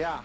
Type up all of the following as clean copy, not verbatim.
Yeah.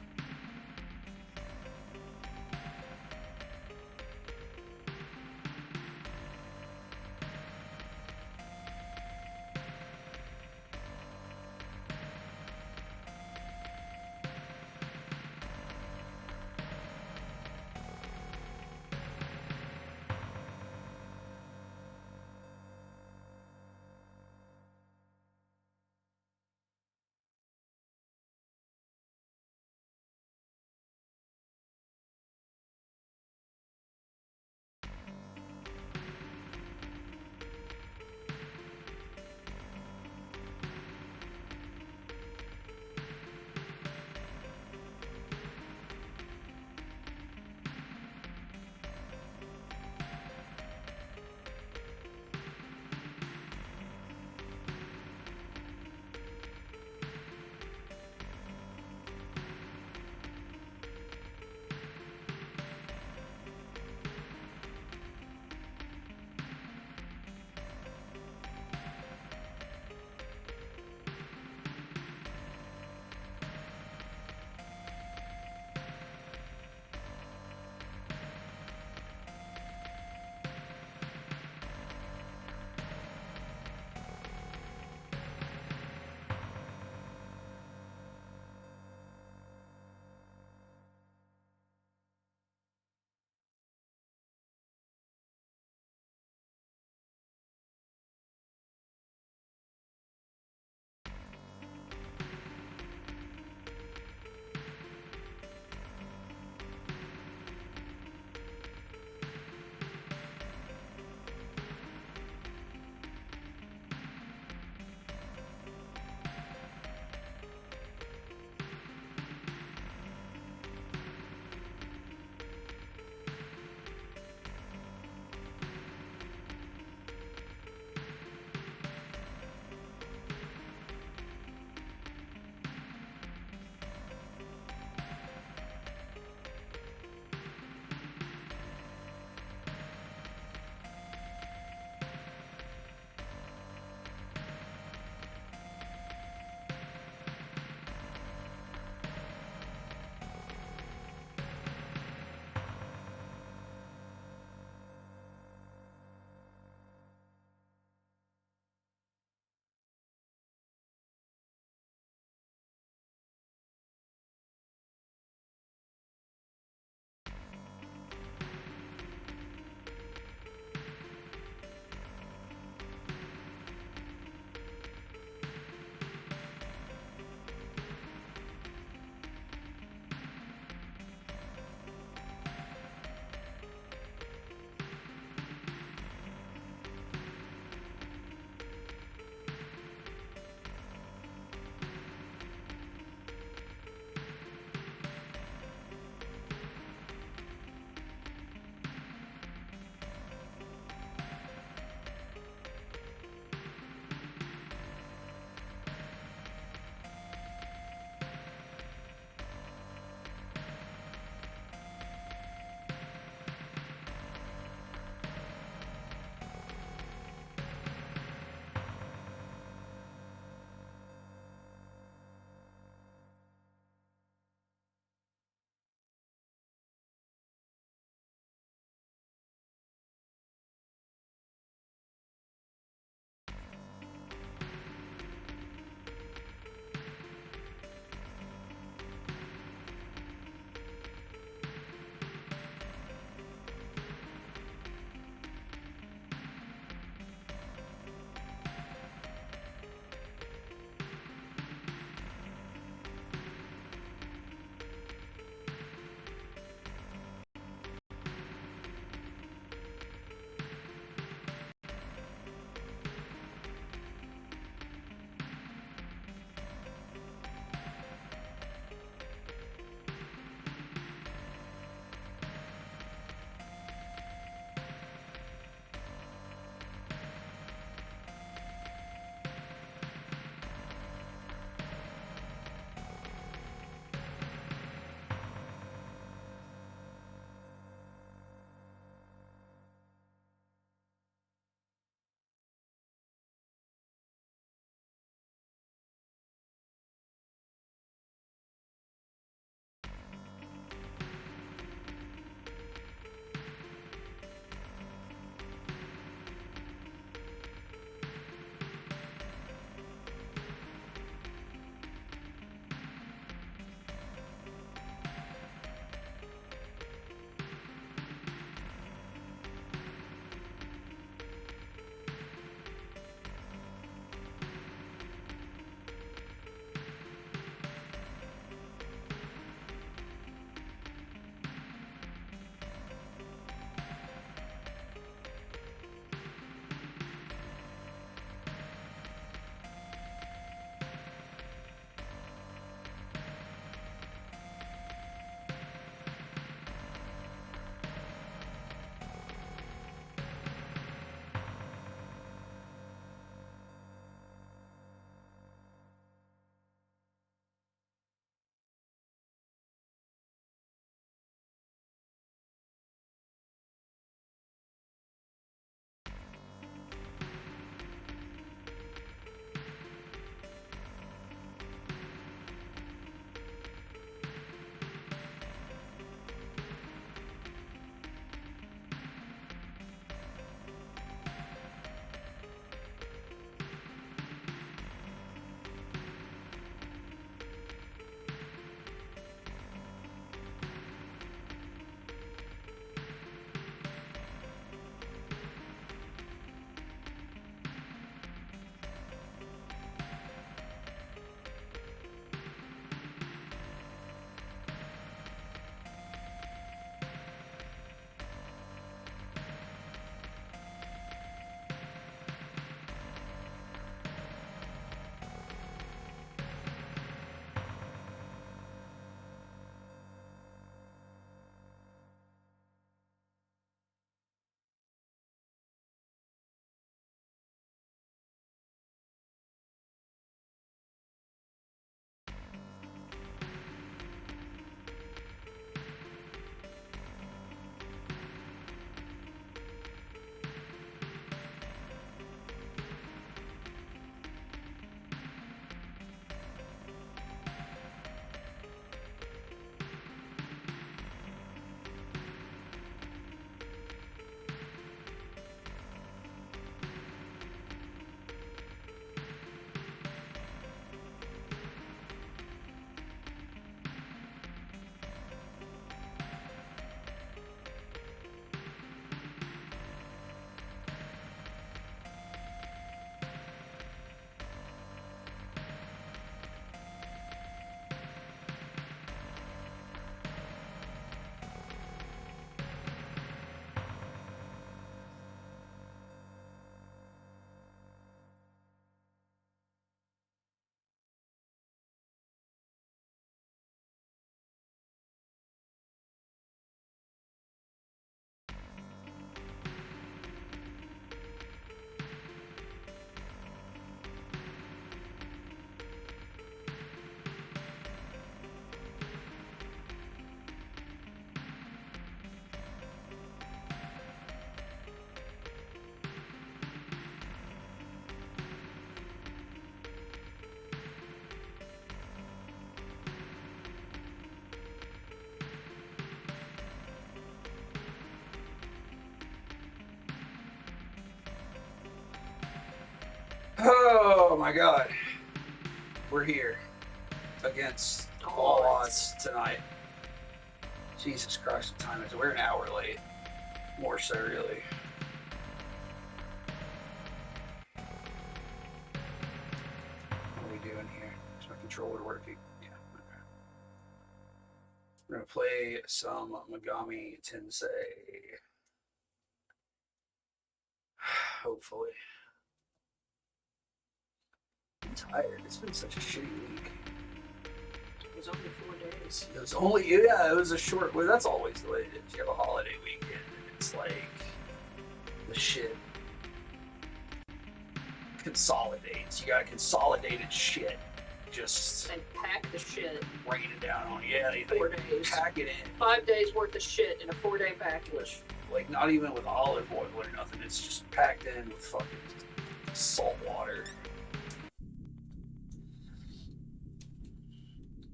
my god. We're here. Against all odds tonight. Jesus Christ, what time is it? We're an hour late. More so, really. What are we doing here? Is my controller working? Yeah, okay. We're going to play some Megami Tensei. Hopefully. I'm tired. It's been such a shitty week. It was only 4 days. It was only, yeah, it was a short, well, that's always the way it is. You have a holiday weekend, and it's like, the shit consolidates. You got consolidated shit. Just and pack the shit. Rain it down on you. Yeah, they 4 days. Pack it in. 5 days worth of shit in a 4-day package. Like, not even with olive oil or nothing. It's just packed in with fucking salt water.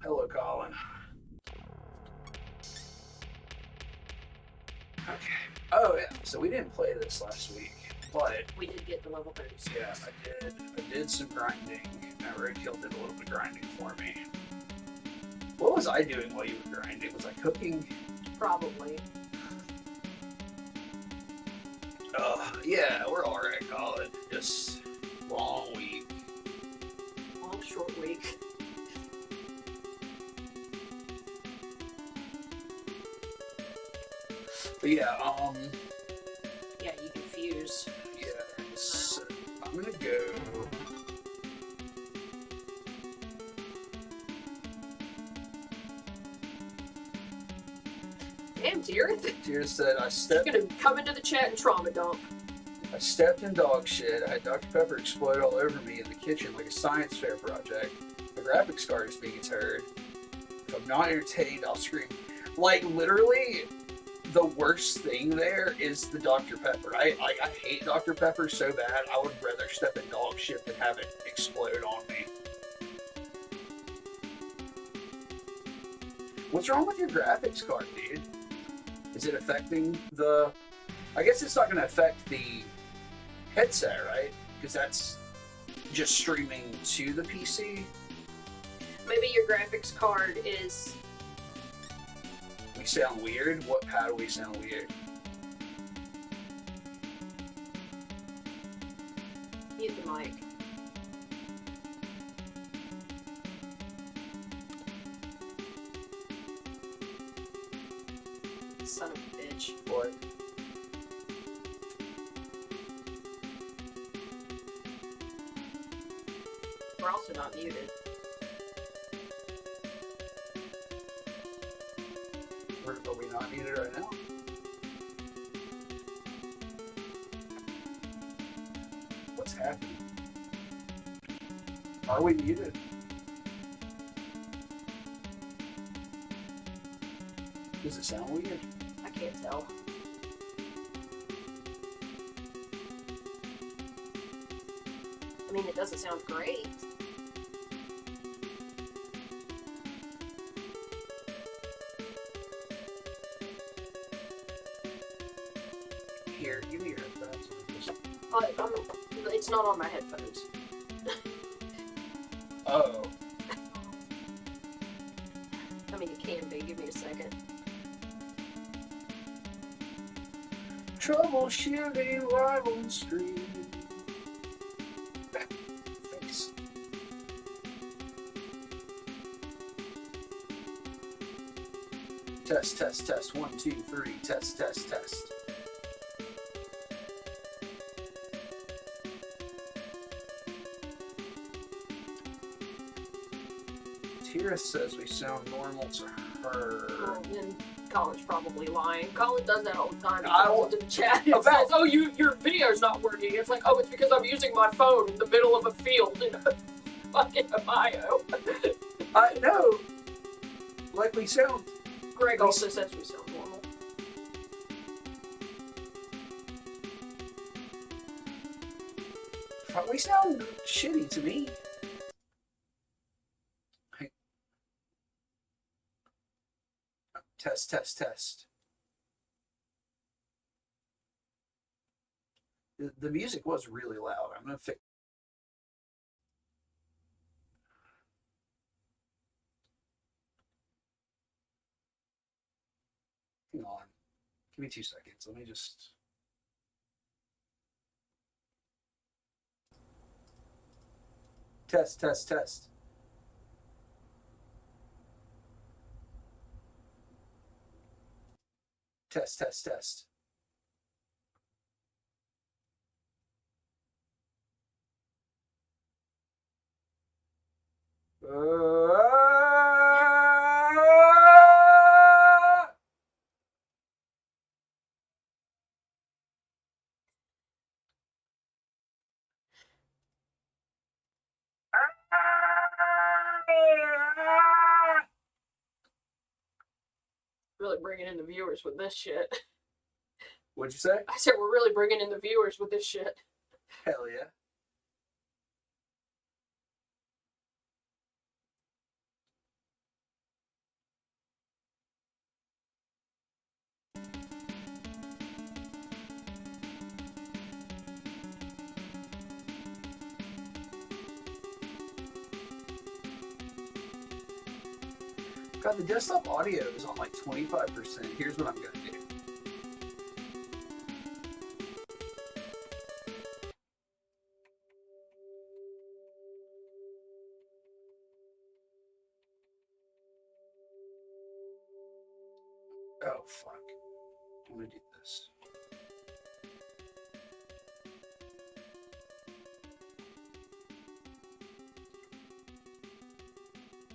Hello, Colin. Okay. Oh, yeah. So we didn't play this last week, but we did get to level 36. Yeah, I did some grinding. Roadkill did a little bit of grinding for me. What was I doing while you were grinding? Was I cooking? Probably. Yeah, we're alright, Colin. Just long week. Long, short week. But yeah, yeah, you confuse. Yeah, so I'm gonna go. Damn, Tierith. Tierith said, I stepped. You're gonna come into the chat and trauma dump. I stepped in dog shit. I had Dr. Pepper explode all over me in the kitchen like a science fair project. The graphics card is being heard. If I'm not entertained, I'll scream. Like, literally, the worst thing there is the Dr. Pepper. I hate Dr. Pepper so bad, I would rather step in dog shit than have it explode on me. What's wrong with your graphics card, dude? Is it affecting the... I guess it's not going to affect the headset, right? Because that's just streaming to the PC. Maybe your graphics card is... We sound weird? How do we sound weird? Mute the mic. Son of a bitch. What? We're also not muted. Are we not muted right now? What's happening? Are we muted? Does it sound weird? I can't tell. I mean, it doesn't sound great. Here, give me your headphones. It's not on my headphones. Oh. I mean, it can be. Give me a second. Troubleshooting rival stream. Thanks. Test, test, test. 1, 2, 3. Test, test, test. Tierith says we sound normal to her. Well, then Colin's probably lying. Colin does that all the time. He I comes will- into the chat and says, "Oh, your video's not working." It's like, oh, it's because I'm using my phone in the middle of a field in fucking Ohio. I know. Like we sound. Greg also says we sound normal. We sound shitty to me. Test, test, test. The music was really loud. I'm gonna fix. Give me 2 seconds. Let me just... Test, test, test. Test, test, test. Really bringing in the viewers with this shit. What'd you say? I said we're really bringing in the viewers with this shit. Hell yeah. God, the desktop audio is on like 25%. Here's what I'm going to do. Oh, fuck. I'm going to do this.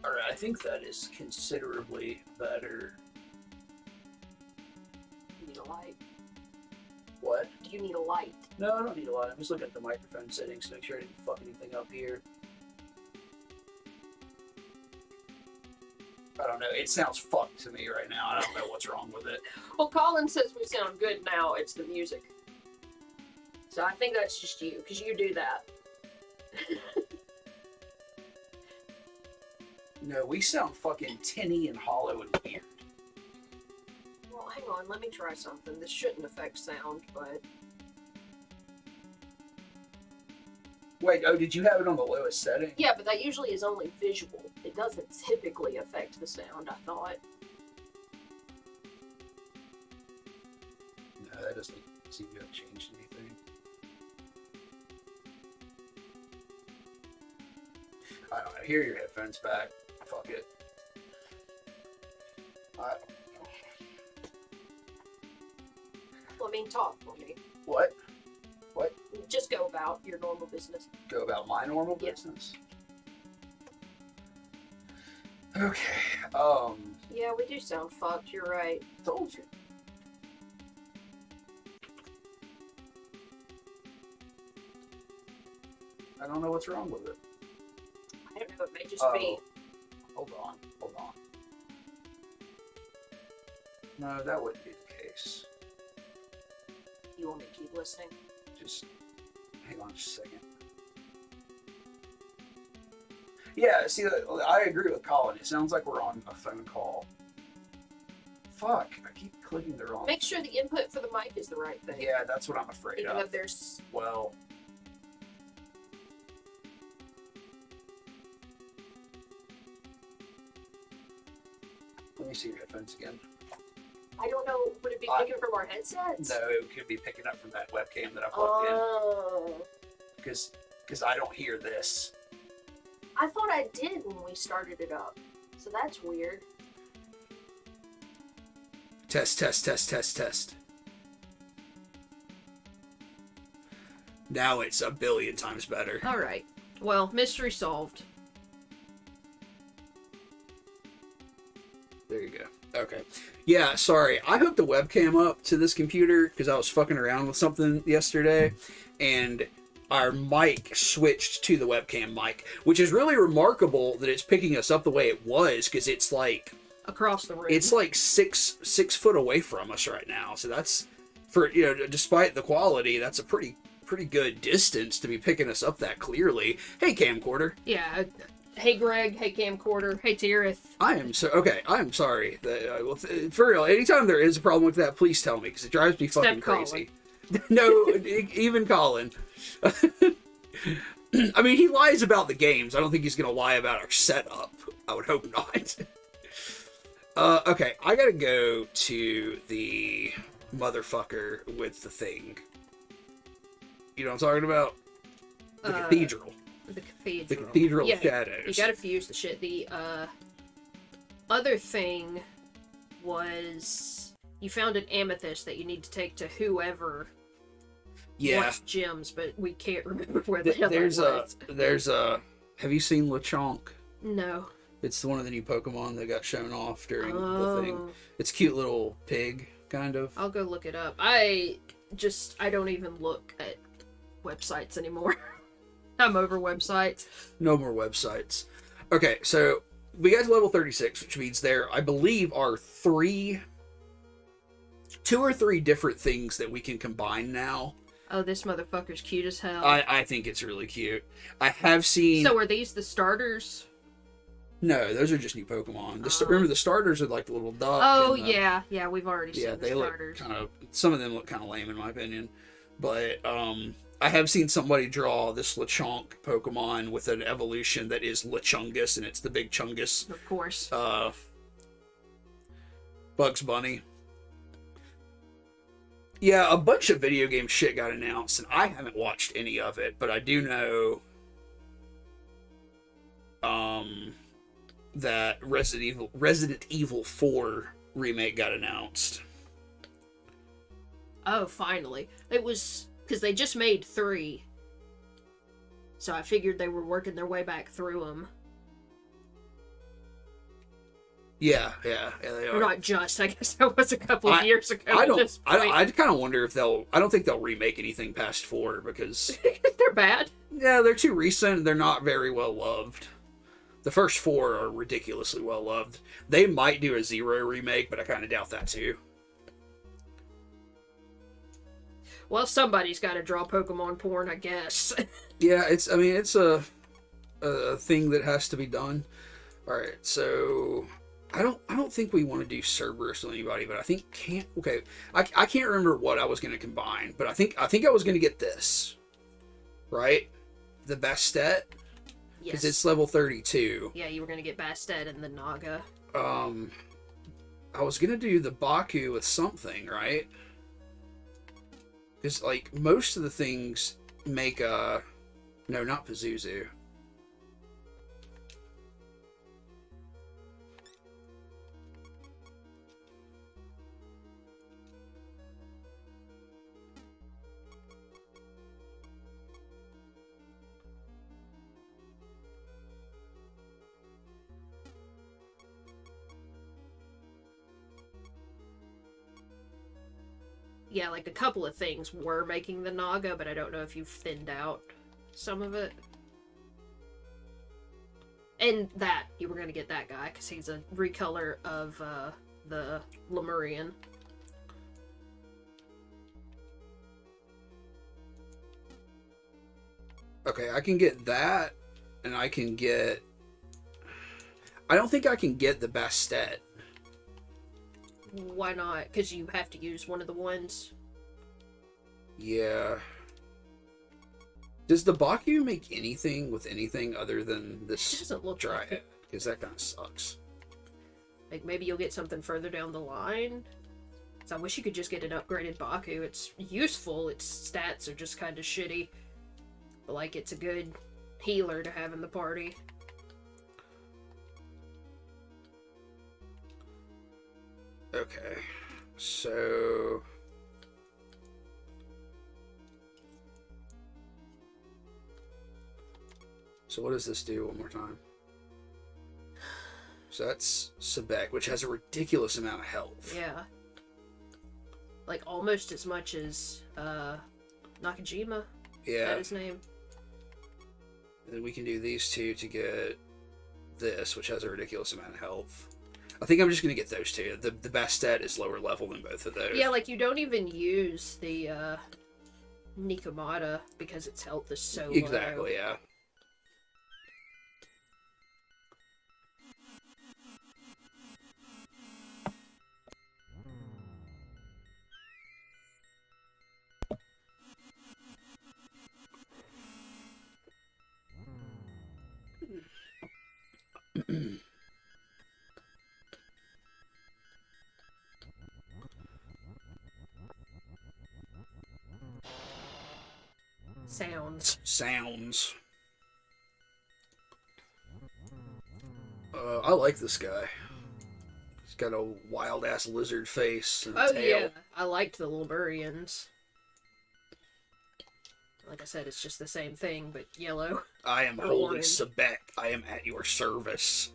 Alright, I think that is considerably better. You need a light. What? Do you need a light? No, I don't need a lot. I'm just looking at the microphone settings to make sure I didn't fuck anything up here. I don't know. It sounds fucked to me right now. I don't know what's wrong with it. Well, Colin says we sound good now. It's the music. So I think that's just you, because you do that. No, we sound fucking tinny and hollow and weird. Well, hang on. Let me try something. This shouldn't affect sound, but... Wait, oh, did you have it on the lowest setting? Yeah, but that usually is only visual. It doesn't typically affect the sound, I thought. No, that doesn't seem to have changed anything. I don't know. Here are your headphones back. Fuck it. I don't know. Well, I mean, talk for me. What? What? Just go about your normal business. Go about my normal business? Okay. Yeah, we do sound fucked. You're right. Told you. I don't know what's wrong with it. I don't know. It may just be. Hold on. Hold on. No, that wouldn't be the case. You want me to keep listening? Just hang on just a second. Yeah, see, I agree with Colin. It sounds like we're on a phone call. Fuck, I keep clicking the wrong. Make sure the input for the mic is the right thing. Yeah, that's what I'm afraid Even of. if there's... Well... Let me see your headphones again. I don't know. Would it be picking from our headsets? No, it could be picking up from that webcam that I plugged in. Because I don't hear this. I thought I did when we started it up. So that's weird. Test, test, test, test, test. Now it's a billion times better. All right. Well, mystery solved. There you go. Okay. Yeah, sorry. I hooked the webcam up to this computer because I was fucking around with something yesterday, and our mic switched to the webcam mic, which is really remarkable that it's picking us up the way it was, because it's like across the room. It's like six foot away from us right now. So that's, for, you know, despite the quality, that's a pretty good distance to be picking us up that clearly. Hey, camcorder. Yeah. Hey, Greg. Hey, camcorder. Hey, Tirith. I'm sorry. For real, anytime there is a problem with that, please tell me, because it drives me fucking crazy. No, even Colin. I mean, he lies about the games. I don't think he's going to lie about our setup. I would hope not. Okay, I gotta go to the motherfucker with the thing. You know what I'm talking about? The cathedral. The cathedral. The Cathedral of Shadows. You gotta fuse the shit. The other thing was you found an amethyst that you need to take to whoever wants gems, but we can't remember where the hell there's a. Have you seen LeChonk? No. It's one of the new Pokemon that got shown off during the thing. It's a cute little pig, kind of. I'll go look it up. I don't even look at websites anymore. I'm over websites. No more websites. Okay, so we got to level 36, which means there, I believe, are 2 or 3 different things that we can combine now. Oh, this motherfucker's cute as hell. I think it's really cute. I have seen... So are these the starters? No, those are just new Pokemon. Remember, the starters are like the little duck. Oh, yeah, we've already seen the starters. Some of them look kind of lame in my opinion. But, I have seen somebody draw this Lechonk Pokemon with an evolution that is Lechungus, and it's the big Chungus. Of course. Bugs Bunny. Yeah, a bunch of video game shit got announced, and I haven't watched any of it, but I do know that Resident Evil 4 remake got announced. Oh, finally. It was... because they just made 3. So I figured they were working their way back through them. Yeah, they are. Or not just, I guess that was a couple of years ago I kind of wonder if I don't think they'll remake anything past 4, because... they're bad. Yeah, they're too recent, and they're not very well loved. The first 4 are ridiculously well loved. They might do a 0 remake, but I kind of doubt that too. Well, somebody's got to draw Pokemon porn, I guess. Yeah, it's a thing that has to be done. All right, so I don't think we want to do Cerberus with anybody, but I can't remember what I was going to combine, but I think I was going to get this, right? The Bastet, because it's level 32. Yeah, you were going to get Bastet and the Naga. I was going to do the Baku with something, right? Because, like, most of the things make no, not Pazuzu. Yeah, like a couple of things were making the Naga, but I don't know if you've thinned out some of it. And that, you were going to get that guy, because he's a recolor of the Lemurian. Okay, I can get that, and I can get... I don't think I can get the Bastet. Why not? Because you have to use one of the ones. Yeah. Does the Baku make anything with anything other than this it doesn't look Dryad? like it. Because that kind of sucks. Like, maybe you'll get something further down the line. So I wish you could just get an upgraded Baku. It's useful. Its stats are just kind of shitty. But, like, it's a good healer to have in the party. Okay, so... So what does this do one more time? So that's Sebek, which has a ridiculous amount of health. Yeah. Like, almost as much as, Nakajima. Yeah. Is that his name? And then we can do these two to get this, which has a ridiculous amount of health. I think I'm just going to get those two. The Bastet is lower level than both of those. Yeah, like, you don't even use the, Nikomata because its health is so low. Exactly, yeah. Sounds. Sounds. I like this guy. He's got a wild ass lizard face and a tail. Yeah, I liked the Lemurians. Like I said, it's just the same thing, but yellow. I am or holy orange. Sebek. I am at your service.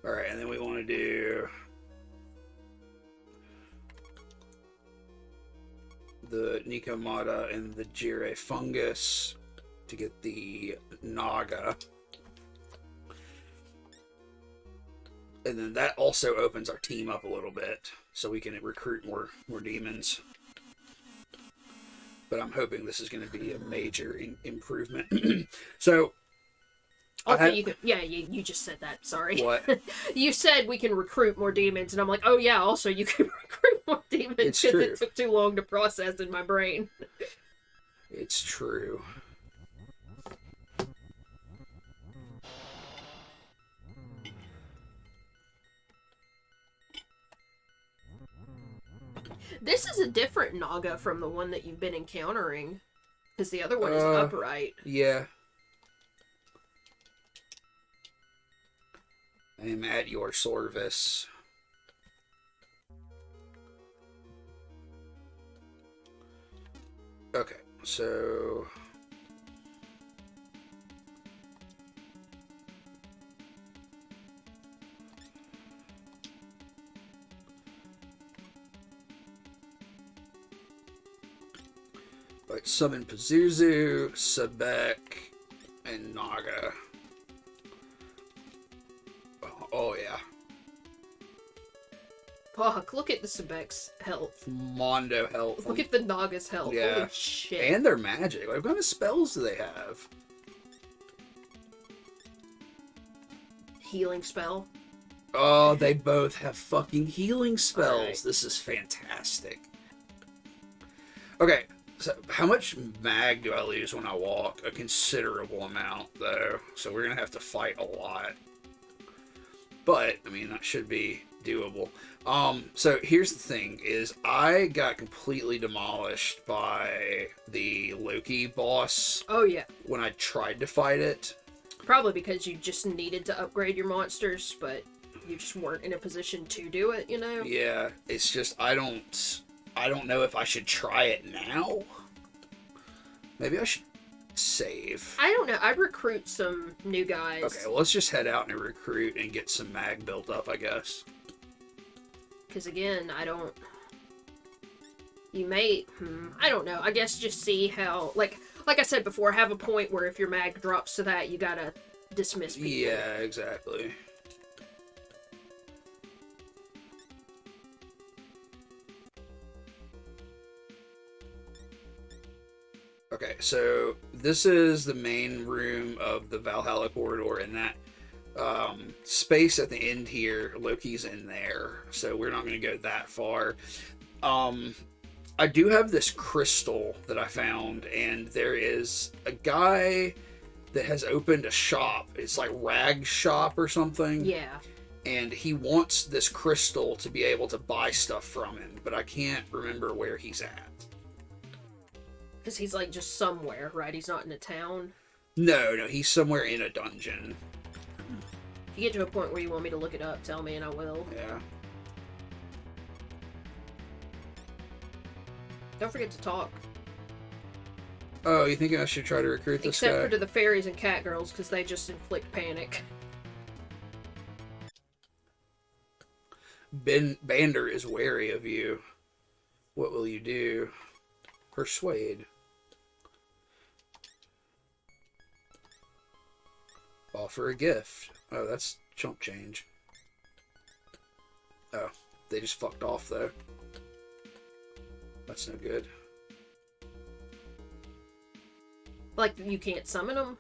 Alright, and then we want to do the Nikomata and the Jire fungus to get the Naga. And then that also opens our team up a little bit, so we can recruit more demons. But I'm hoping this is going to be a major improvement. So, Also, you could, you just said that. Sorry. What? You said we can recruit more demons, and I'm like, oh yeah. Also, you can recruit more demons It's because true. it took too long to process in my brain. It's true. This is a different Naga from the one that you've been encountering, because the other one is upright. Yeah. I am at your service. Okay, so... Like summon Pazuzu, Sebek, and Naga. Oh yeah. Fuck, look at the Sebek's health. Mondo health. Look at the Naga's health. Yeah. Holy shit. And their magic. Like, what kind of spells do they have? Healing spell. Oh, they both have fucking healing spells. Right. This is fantastic. Okay, so how much mag do I lose when I walk? A considerable amount, though. So we're going to have to fight a lot. But, I mean, that should be doable. So here's the thing, is I got completely demolished by the Loki boss Oh yeah. when I tried to fight it. Probably because you just needed to upgrade your monsters, but you just weren't in a position to do it, you know? Yeah, it's just I don't know if I should try it now. Maybe I should save. I don't know. I'd recruit some new guys. Okay, well, let's just head out and recruit and get some mag built up, I guess. Because again, you may, I don't know. I guess just see how, like I said before, have a point where if your mag drops to that, you gotta dismiss people. Yeah, exactly. Okay, so this is the main room of the Valhalla corridor, and that space at the end here, Loki's in there, so we're not going to go that far. I do have this crystal that I found, and there is a guy that has opened a shop. It's like Rag Shop or something. Yeah. And he wants this crystal to be able to buy stuff from him, but I can't remember where he's at. Because he's like just somewhere, right? He's not in a town. No, he's somewhere in a dungeon. If you get to a point where you want me to look it up, tell me and I will. Yeah. Don't forget to talk. Oh, you think I should try to recruit this Except guy? for to the fairies and cat girls, because they just inflict panic. Bander is wary of you. What will you do? Persuade. Offer a gift. Oh, that's chump change. Oh, they just fucked off, though. That's no good. Like, you can't summon them?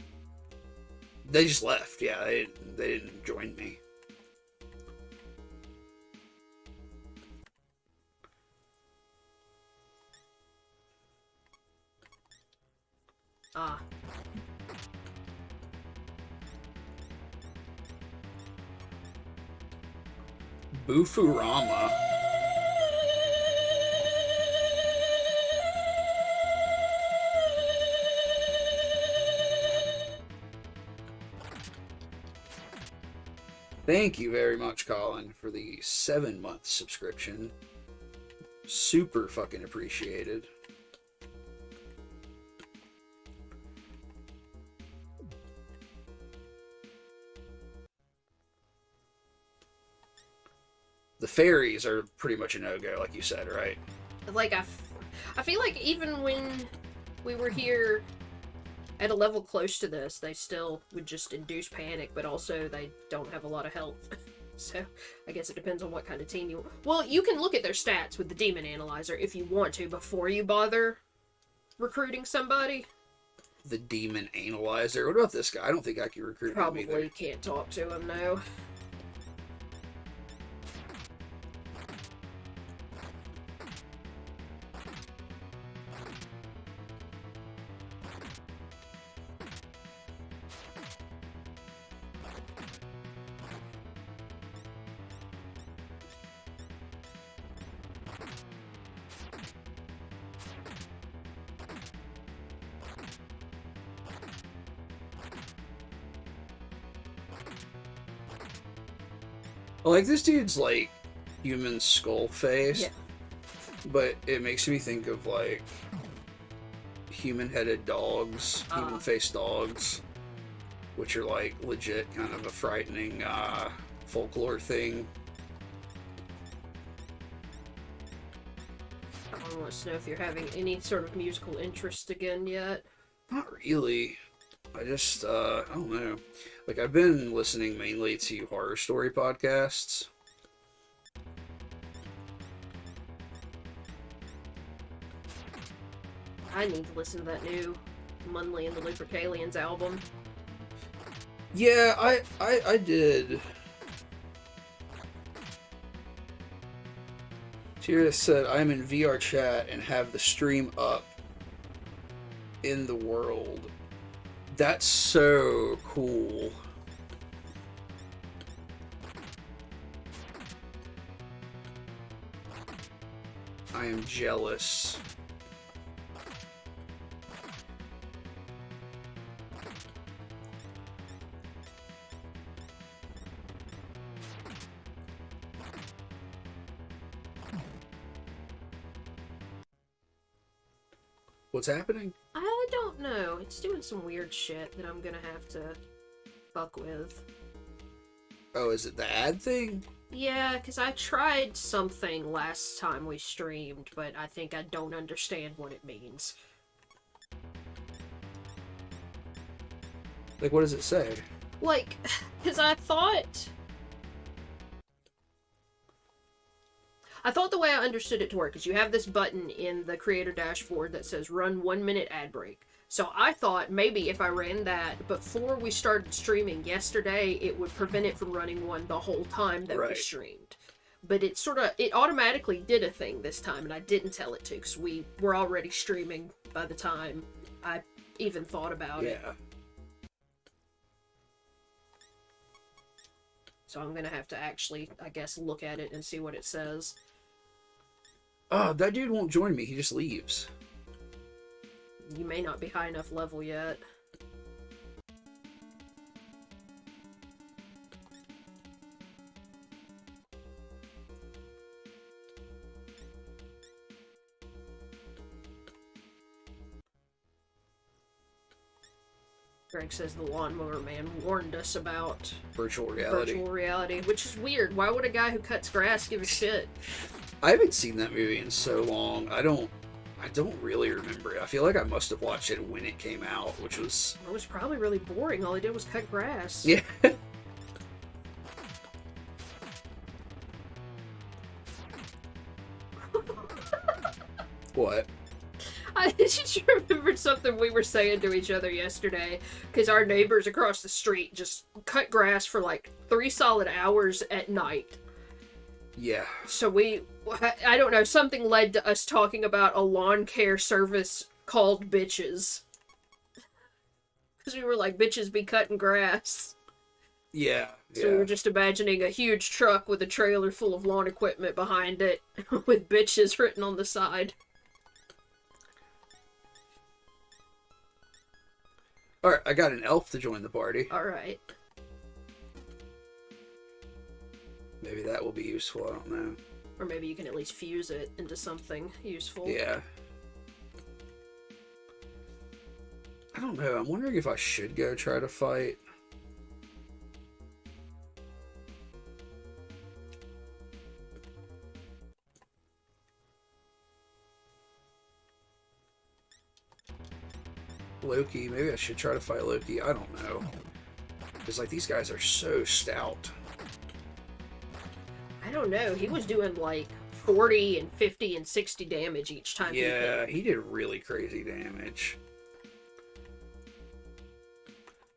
They just left. Yeah, they didn't join me. Ah. Bufurama. Thank you very much, Colin, for the 7-month subscription. Super fucking appreciated. The fairies are pretty much a no-go, like you said, right? Like, I feel like even when we were here at a level close to this, they still would just induce panic, but also they don't have a lot of health. So, I guess it depends on what kind of team you... Well, you can look at their stats with the Demon Analyzer if you want to before you bother recruiting somebody. The Demon Analyzer? What about this guy? I don't think I can recruit him either. Probably can't talk to him, no. Like, this dude's, like, human skull face. Yeah. But it makes me think of, like, human-headed dogs, human-faced dogs, which are, like, legit kind of a frightening folklore thing. I don't want to know if you're having any sort of musical interest again yet. Not really. I just, I don't know. Like, I've been listening mainly to horror story podcasts. I need to listen to that new Munley and the Lupercalians album. Yeah, I did. Tira said, I'm in VR chat and have the stream up in the world. That's so cool. I am jealous. What's happening? I don't know. It's doing some weird shit that I'm gonna have to fuck with. Oh, is it the ad thing? Yeah, because I tried something last time we streamed, but I think I don't understand what it means. Like, what does it say? Like, because I thought the way I understood it to work is you have this button in the creator dashboard that says run 1 minute ad break. So I thought maybe if I ran that before we started streaming yesterday, it would prevent it from running one the whole time that we streamed. But it automatically did a thing this time, and I didn't tell it to because we were already streaming by the time I even thought about it. Yeah. So I'm gonna have to actually, I guess, look at it and see what it says. Oh, that dude won't join me. He just leaves. You may not be high enough level yet. Greg says the Lawnmower Man warned us about virtual reality. Which is weird. Why would a guy who cuts grass give a shit? I haven't seen that movie in so long. I don't really remember it. I feel like I must have watched it when it came out, which was... It was probably really boring. All he did was cut grass. Yeah. What? I just remembered something we were saying to each other yesterday, because our neighbors across the street just cut grass for like 3 solid hours at night. Yeah. So I don't know, something led to us talking about a lawn care service called Bitches. Because we were like, bitches be cutting grass. Yeah. So we were just imagining a huge truck with a trailer full of lawn equipment behind it, with bitches written on the side. Alright, I got an elf to join the party. Alright. Maybe that will be useful, I don't know. Or maybe you can at least fuse it into something useful. Yeah. I don't know, I'm wondering if I should go try to fight. Loki, maybe I should try to fight Loki, I don't know. Because, like, these guys are so stout. I don't know, he was doing like 40 and 50 and 60 damage each time he hit. He did really crazy damage.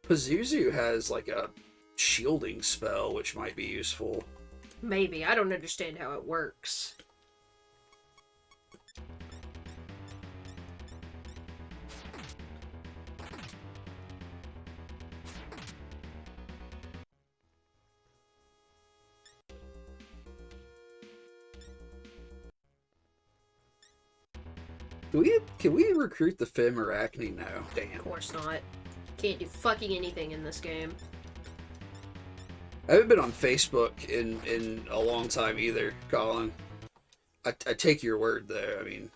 Pazuzu has, like, a shielding spell, which might be useful. Maybe, I don't understand how it works. Can we recruit the Fem Arachne? No, damn. Of course not. Can't do fucking anything in this game. I haven't been on Facebook in a long time either, Colin. I take your word though. I mean,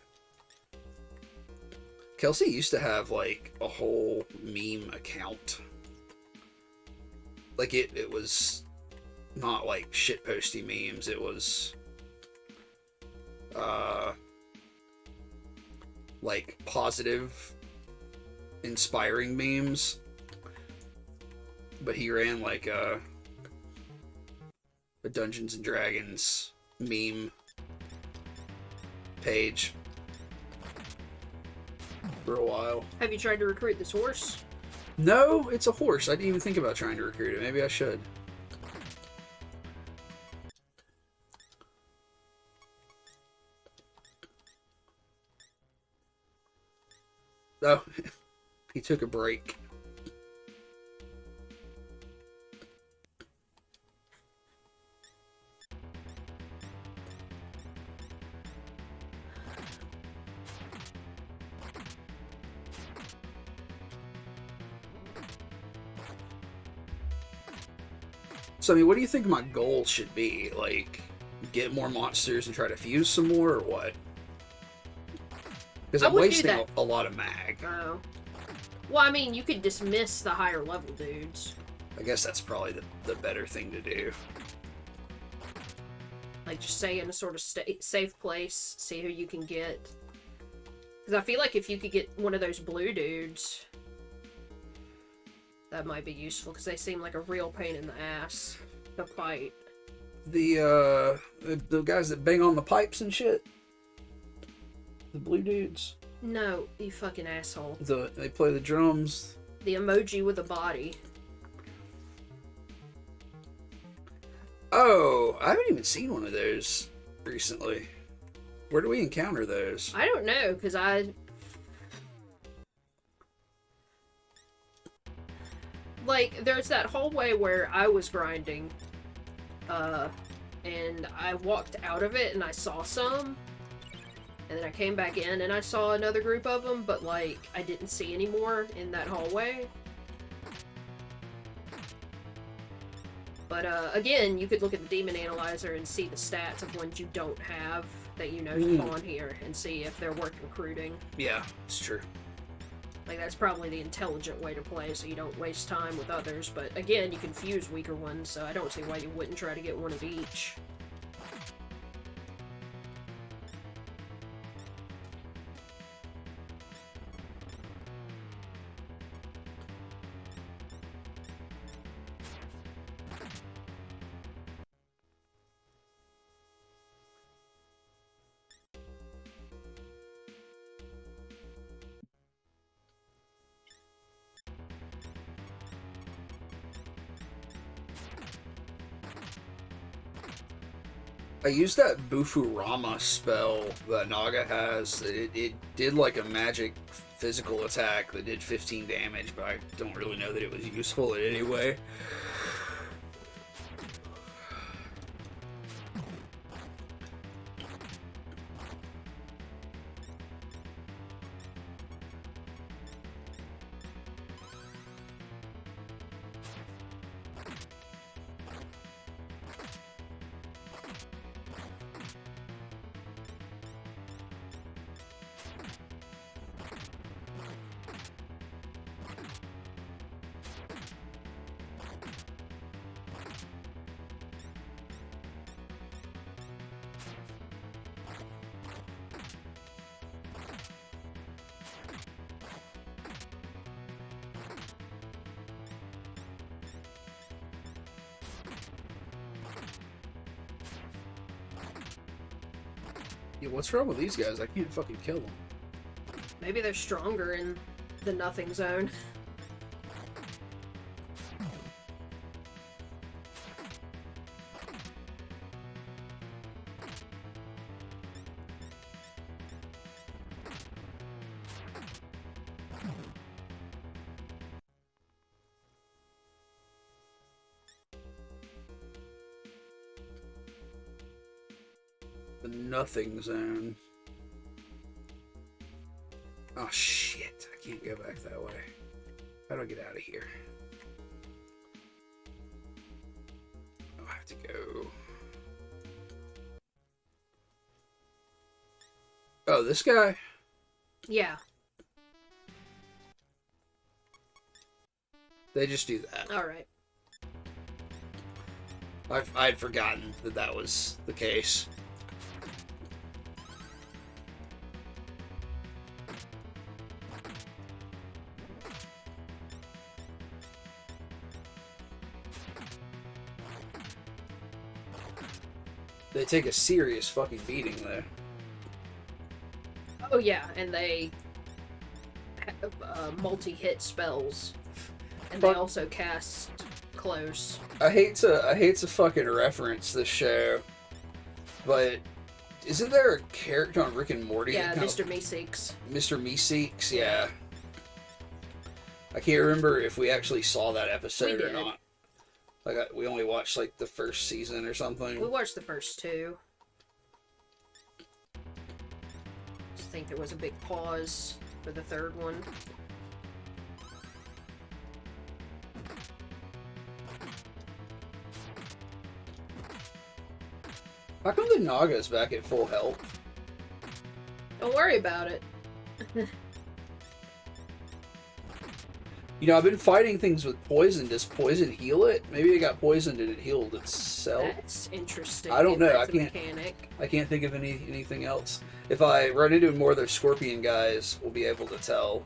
Kelsey used to have like a whole meme account. Like it was not like shitposty memes. It was like positive, inspiring memes. But he ran like a Dungeons and Dragons meme page for a while. Have you tried to recruit this horse? No, it's a horse. I didn't even think about trying to recruit it. Maybe I should. Oh, he took a break. So, I mean, what do you think my goal should be? Like, get more monsters and try to fuse some more, or what? Because I'm wasting a lot of mag. Oh. Well, I mean, you could dismiss the higher level dudes. I guess that's probably the better thing to do. Like, just stay in a sort of safe place, see who you can get. Because I feel like if you could get one of those blue dudes, that might be useful, because they seem like a real pain in the ass to fight. The guys that bang on the pipes and shit? The blue dudes? No, you fucking asshole. They play the drums. The emoji with a body. Oh, I haven't even seen one of those recently. Where do we encounter those? I don't know, because like, there's that hallway where I was grinding, and I walked out of it and I saw some, and then I came back in and I saw another group of them, but, like, I didn't see any more in that hallway. But, again, you could look at the Demon Analyzer and see the stats of ones you don't have that you know spawn here, and see if they're worth recruiting. Yeah, it's true. Like, that's probably the intelligent way to play, so you don't waste time with others. But, again, you can fuse weaker ones, so I don't see why you wouldn't try to get one of each. I used that Bufurama spell that Naga has. It did like a magic physical attack that did 15 damage, but I don't really know that it was useful in any way. Yeah, what's wrong with these guys? I can't fucking kill them. Maybe they're stronger in the nothing zone. The nothing zone. Oh shit, I can't go back that way. How do I get out of here? Oh, I have to go. Oh, this guy? Yeah. They just do that. Alright. I'd forgotten that that was the case. They take a serious fucking beating, though. Oh yeah, and they have multi-hit spells. And they also cast close. I hate to fucking reference this show, but isn't there a character on Rick and Morty? Yeah, Mr. Meeseeks. Mr. Meeseeks, yeah. I can't remember if we actually saw that episode or not. Like, we only watched, like, the first season or something. We watched the first two. I think there was a big pause for the third one. How come the Naga's back at full health? Don't worry about it. You know, I've been fighting things with poison. Does poison heal it? Maybe it got poisoned and it healed itself. That's interesting. I don't know. That's a mechanic. I can't think of anything else. If I run into more of those scorpion guys, we'll be able to tell.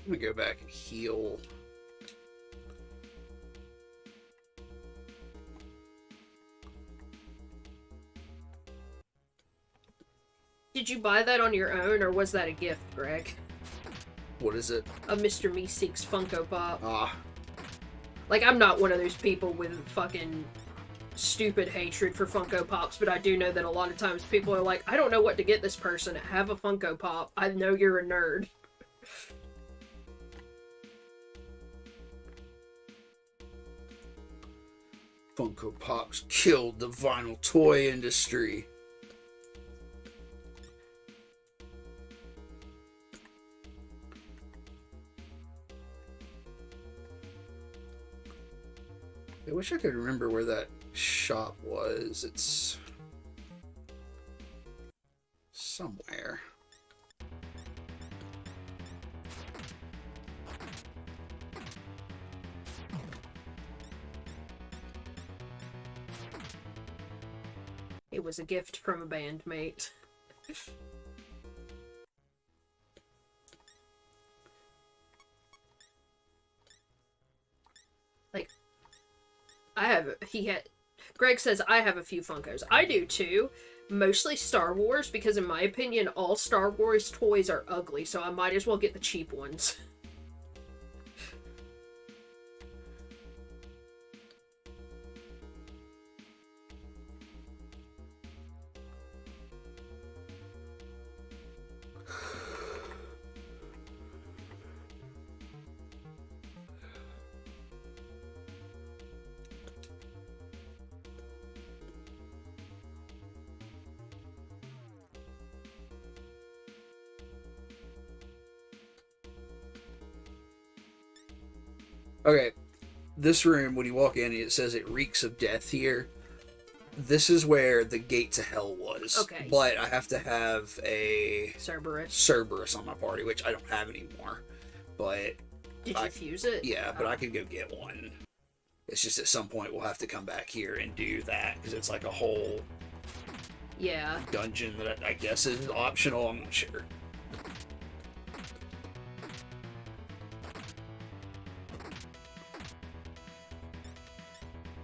I'm gonna go back and heal. Did you buy that on your own, or was that a gift, Greg? What is it? A Mr. Meeseeks Funko Pop. Ah. Like, I'm not one of those people with fucking stupid hatred for Funko Pops, but I do know that a lot of times people are like, I don't know what to get this person. Have a Funko Pop. I know you're a nerd. Funko Pops killed the vinyl toy industry. I wish I could remember where that shop was. It's somewhere. It was a gift from a bandmate. Like, Greg says, I have a few Funkos. I do too. Mostly Star Wars, because in my opinion, all Star Wars toys are ugly, so I might as well get the cheap ones. Okay, this room, when you walk in, it says it reeks of death here. This is where the gate to hell was. Okay. But I have to have a Cerberus on my party, which I don't have anymore. But did you fuse it? Yeah, but I could go get one. It's just at some point we'll have to come back here and do that, because it's like a whole dungeon that I guess is optional. I'm not sure.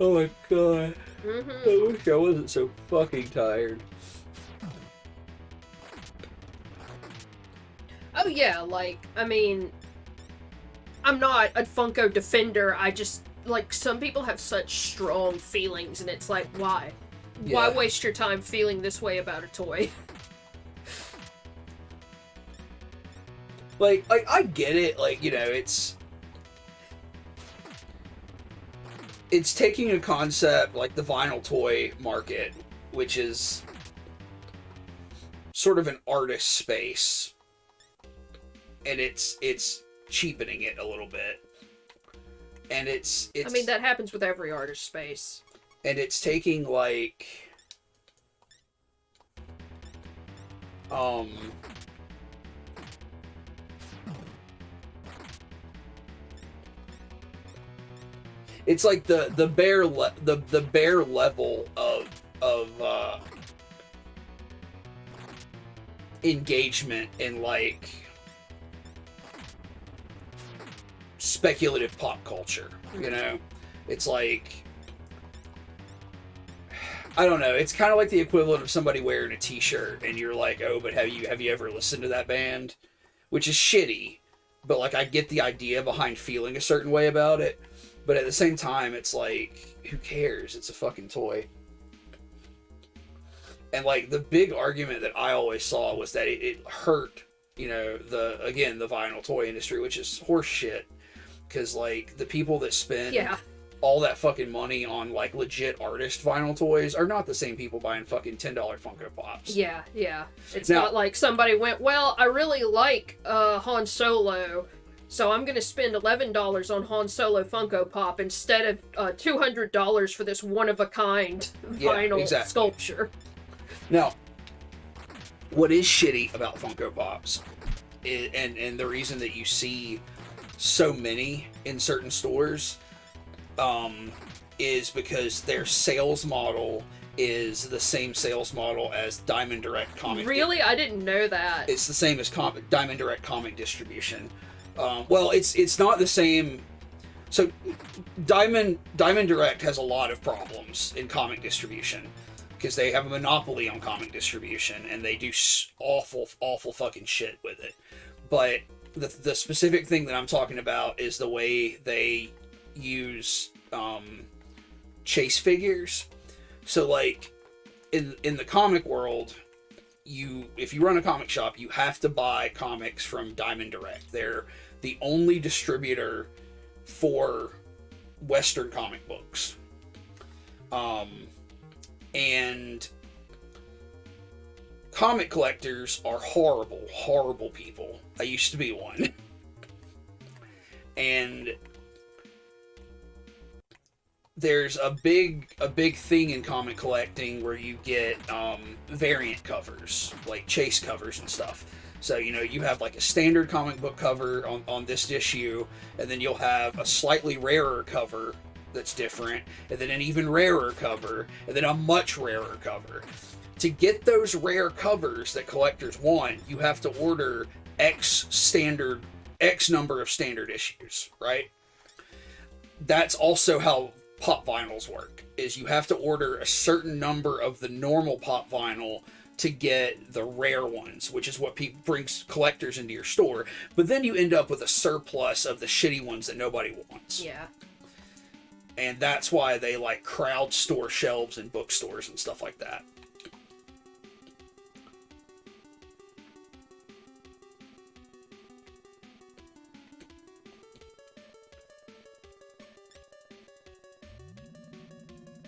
Oh my god. Mm-hmm. I wish I wasn't so fucking tired. Oh yeah, like, I mean, I'm not a Funko defender, I just, like, some people have such strong feelings, and it's like, why? Yeah. Why waste your time feeling this way about a toy? Like, I get it, like, you know, it's taking a concept like the vinyl toy market, which is sort of an artist space, and it's cheapening it a little bit. And it's I mean, that happens with every artist space. And it's taking, like, it's like the bare level of engagement in, like, speculative pop culture. You know, it's like, I don't know. It's kind of like the equivalent of somebody wearing a T-shirt, and you're like, "Oh, but have you ever listened to that band?" Which is shitty, but, like, I get the idea behind feeling a certain way about it. But at the same time, it's like, who cares? It's a fucking toy. And, like, the big argument that I always saw was that it hurt, you know, the vinyl toy industry, which is horse shit. Because, like, the people that spend all that fucking money on, like, legit artist vinyl toys are not the same people buying fucking $10 Funko Pops. Yeah. It's not like somebody went, well, I really like Han Solo, so I'm going to spend $11 on Han Solo Funko Pop instead of $200 for this one-of-a-kind vinyl sculpture. Now, what is shitty about Funko Pops, and the reason that you see so many in certain stores, is because their sales model is the same sales model as Diamond Direct comic. Really? I didn't know that. It's the same as Diamond Direct comic distribution. Well, it's not the same. So Diamond Direct has a lot of problems in comic distribution because they have a monopoly on comic distribution, and they do awful fucking shit with it. But the specific thing that I'm talking about is the way they use chase figures. So, like, in the comic world, if you run a comic shop, you have to buy comics from Diamond Direct. They're the only distributor for Western comic books. And comic collectors are horrible people. I used to be one. And there's a big thing in comic collecting where you get variant covers, like chase covers and stuff. So, you know, you have like a standard comic book cover on this issue, and then you'll have a slightly rarer cover that's different, and then an even rarer cover, and then a much rarer cover. To get those rare covers that collectors want, you have to order X number of standard issues, right? That's also how pop vinyls work. Is you have to order a certain number of the normal pop vinyl to get the rare ones, which is what brings collectors into your store. But then you end up with a surplus of the shitty ones that nobody wants. Yeah. And that's why they like crowd store shelves in bookstores and stuff like that.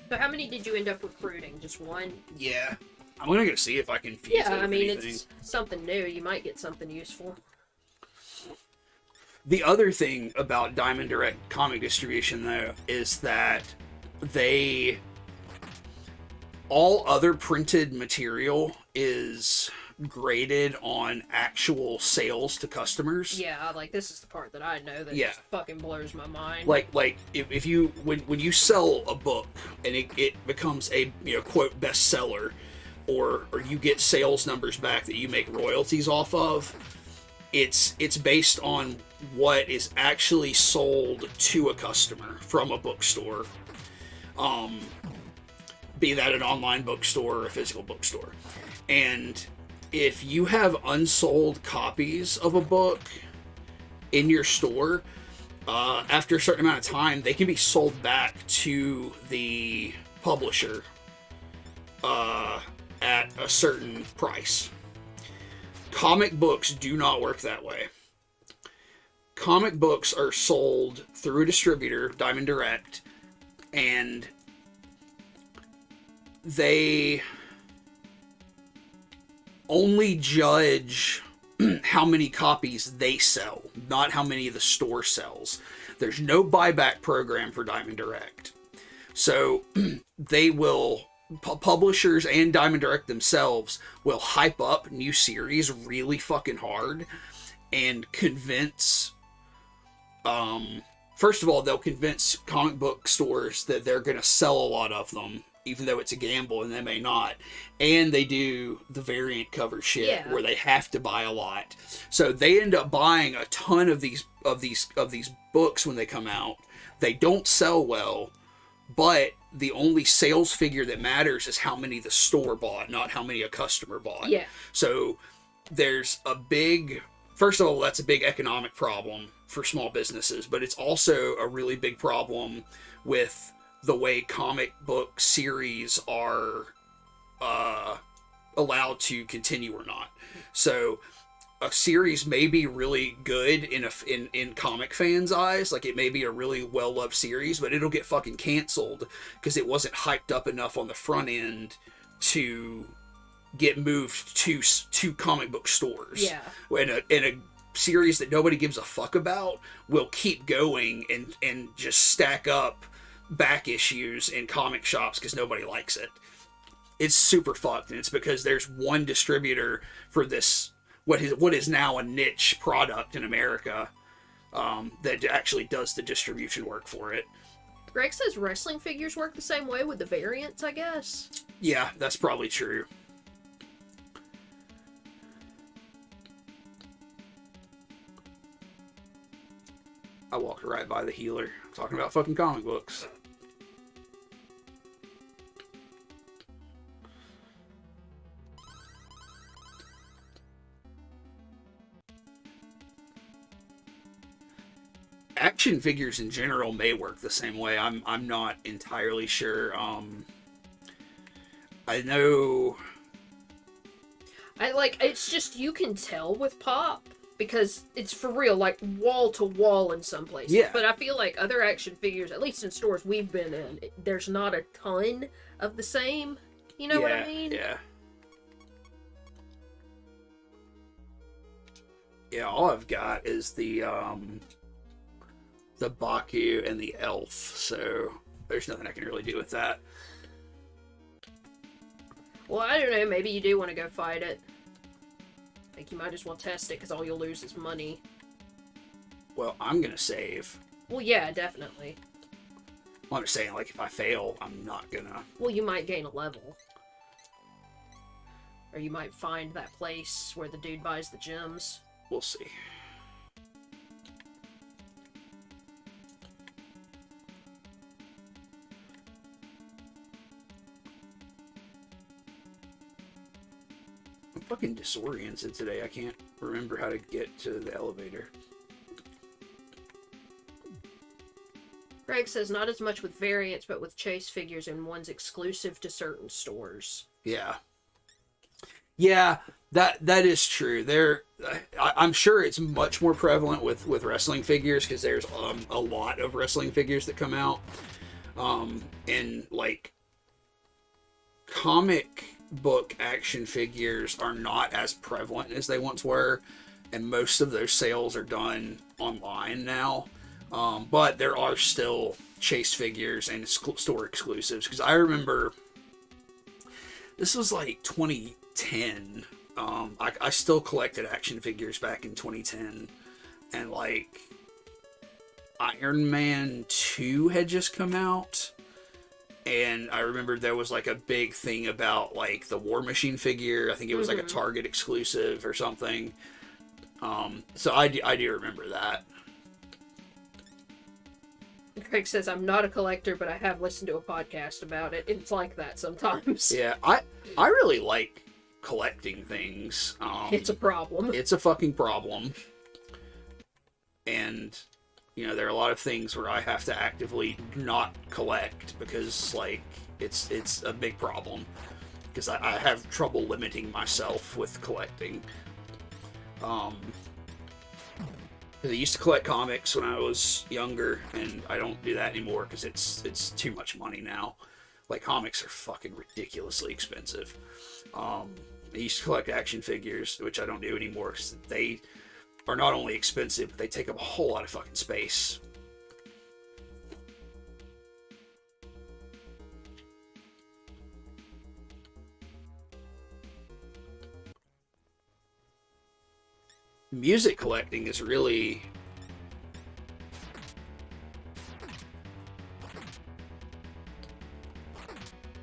So how many did you end up recruiting? Just one? Yeah. I'm gonna go see if I can fuse it with anything. It's something new. You might get something useful. The other thing about Diamond Direct comic distribution, though, is that all other printed material is graded on actual sales to customers. Yeah, like this is the part that I know that just fucking blows my mind. Like if you when you sell a book and it becomes a quote bestseller, or you get sales numbers back that you make royalties off of, it's based on what is actually sold to a customer from a bookstore, be that an online bookstore or a physical bookstore. And if you have unsold copies of a book in your store, after a certain amount of time, they can be sold back to the publisher at a certain price. Comic books do not work that way. Comic books are sold through a distributor, Diamond Direct, and they only judge how many copies they sell, not how many the store sells. There's no buyback program for Diamond Direct. So they will, publishers and Diamond Direct themselves will hype up new series really fucking hard and convince, first of all, they'll convince comic book stores that they're going to sell a lot of them, even though it's a gamble and they may not. And they do the variant cover shit where they have to buy a lot. So they end up buying a ton of these books when they come out. They don't sell well, but the only sales figure that matters is how many the store bought, not how many a customer bought. Yeah. So there's a big, first of all, that's a big economic problem for small businesses, but it's also a really big problem with the way comic book series are allowed to continue or not. So a series may be really good in comic fans' eyes, like it may be a really well-loved series, but it'll get fucking canceled because it wasn't hyped up enough on the front end to get moved to comic book stores. Yeah. And a series that nobody gives a fuck about will keep going and just stack up back issues in comic shops because nobody likes it. It's super fucked, and it's because there's one distributor for this what is now a niche product in America that actually does the distribution work for it. Greg says wrestling figures work the same way with the variants, I guess. Yeah, that's probably true. I walked right by the healer talking about fucking comic books. Action figures in general may work the same way. I'm not entirely sure. I know. It's just you can tell with Pop because it's for real, like wall to wall in some places. Yeah. But I feel like other action figures, at least in stores we've been in, there's not a ton of the same. You know what I mean? Yeah. Yeah, all I've got is the Baku and the Elf, so there's nothing I can really do with that. Well, I don't know, maybe you do want to go fight it. Like, you might as well test it, because all you'll lose is money. Well, I'm gonna save. Well, yeah, definitely. Well, I'm just saying, like, if I fail, I'm not gonna... Well, you might gain a level. Or you might find that place where the dude buys the gems. We'll see. fucking disoriented today. I can't remember how to get to the elevator. Greg says not as much with variants, but with chase figures and ones exclusive to certain stores. Yeah. Yeah, that is true. I'm sure it's much more prevalent with wrestling figures because there's a lot of wrestling figures that come out. And like comic book action figures are not as prevalent as they once were, and most of those sales are done online now. But there are still chase figures and store exclusives, because I remember this was like 2010. I still collected action figures back in 2010, and like Iron Man 2 had just come out, and I remember there was like a big thing about like the War Machine figure. I think it was like a Target exclusive or something. So I do remember that. Craig says, I'm not a collector, but I have listened to a podcast about it. It's like that sometimes. Yeah, I really like collecting things. It's a problem. It's a fucking problem. And, you know, there are a lot of things where I have to actively not collect because, like, it's a big problem. Because I have trouble limiting myself with collecting. I used to collect comics when I was younger, and I don't do that anymore because it's too much money now. Like, comics are fucking ridiculously expensive. I used to collect action figures, which I don't do anymore because they are not only expensive, but they take up a whole lot of fucking space. Music collecting is really...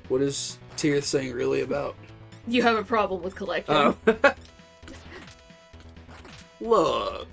What is Tirith saying really about? You have a problem with collecting. Oh. Look.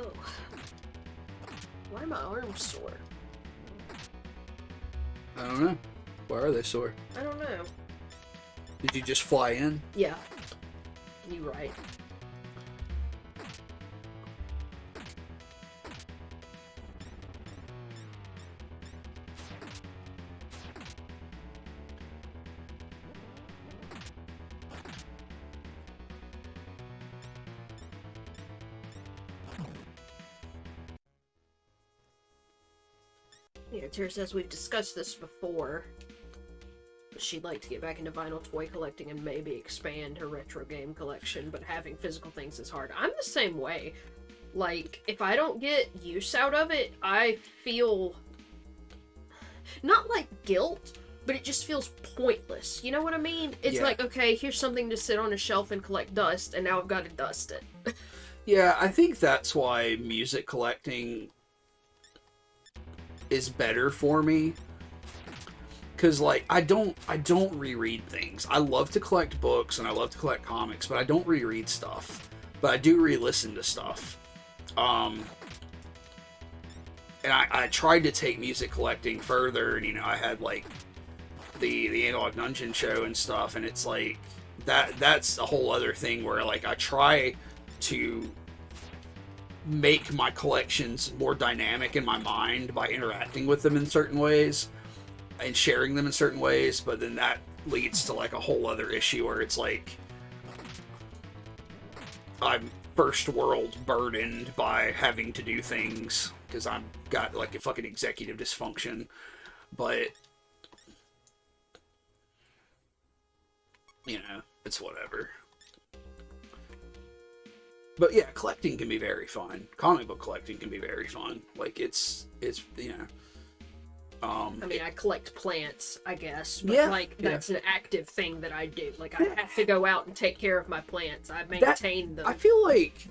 Oh. Why are my arms sore? I don't know. Why are they sore? I don't know. Did you just fly in? Yeah. You right. Yeah, Tara says we've discussed this before, but she'd like to get back into vinyl toy collecting and maybe expand her retro game collection, but having physical things is hard. I'm the same way. Like, if I don't get use out of it, I feel... not like guilt, but it just feels pointless. You know what I mean? It's like, okay, here's something to sit on a shelf and collect dust, and now I've got to dust it. Yeah, I think that's why music collecting is better for me, because like I don't reread things. I love to collect books and I love to collect comics, but I don't reread stuff. But I do re-listen to stuff. And I tried to take music collecting further, and you know, I had like the Analog Dungeon show and stuff, and it's like that's a whole other thing where like I try to make my collections more dynamic in my mind by interacting with them in certain ways and sharing them in certain ways, but then that leads to like a whole other issue where it's like I'm first world burdened by having to do things because I've got like a fucking executive dysfunction. But you know, it's whatever. But yeah, collecting can be very fun. Comic book collecting can be very fun. Like, it's you know, I mean, I collect plants, I guess, but Yeah, like yeah. that's an active thing that I do. Like I have to go out and take care of my plants. I That- maintain them. I feel like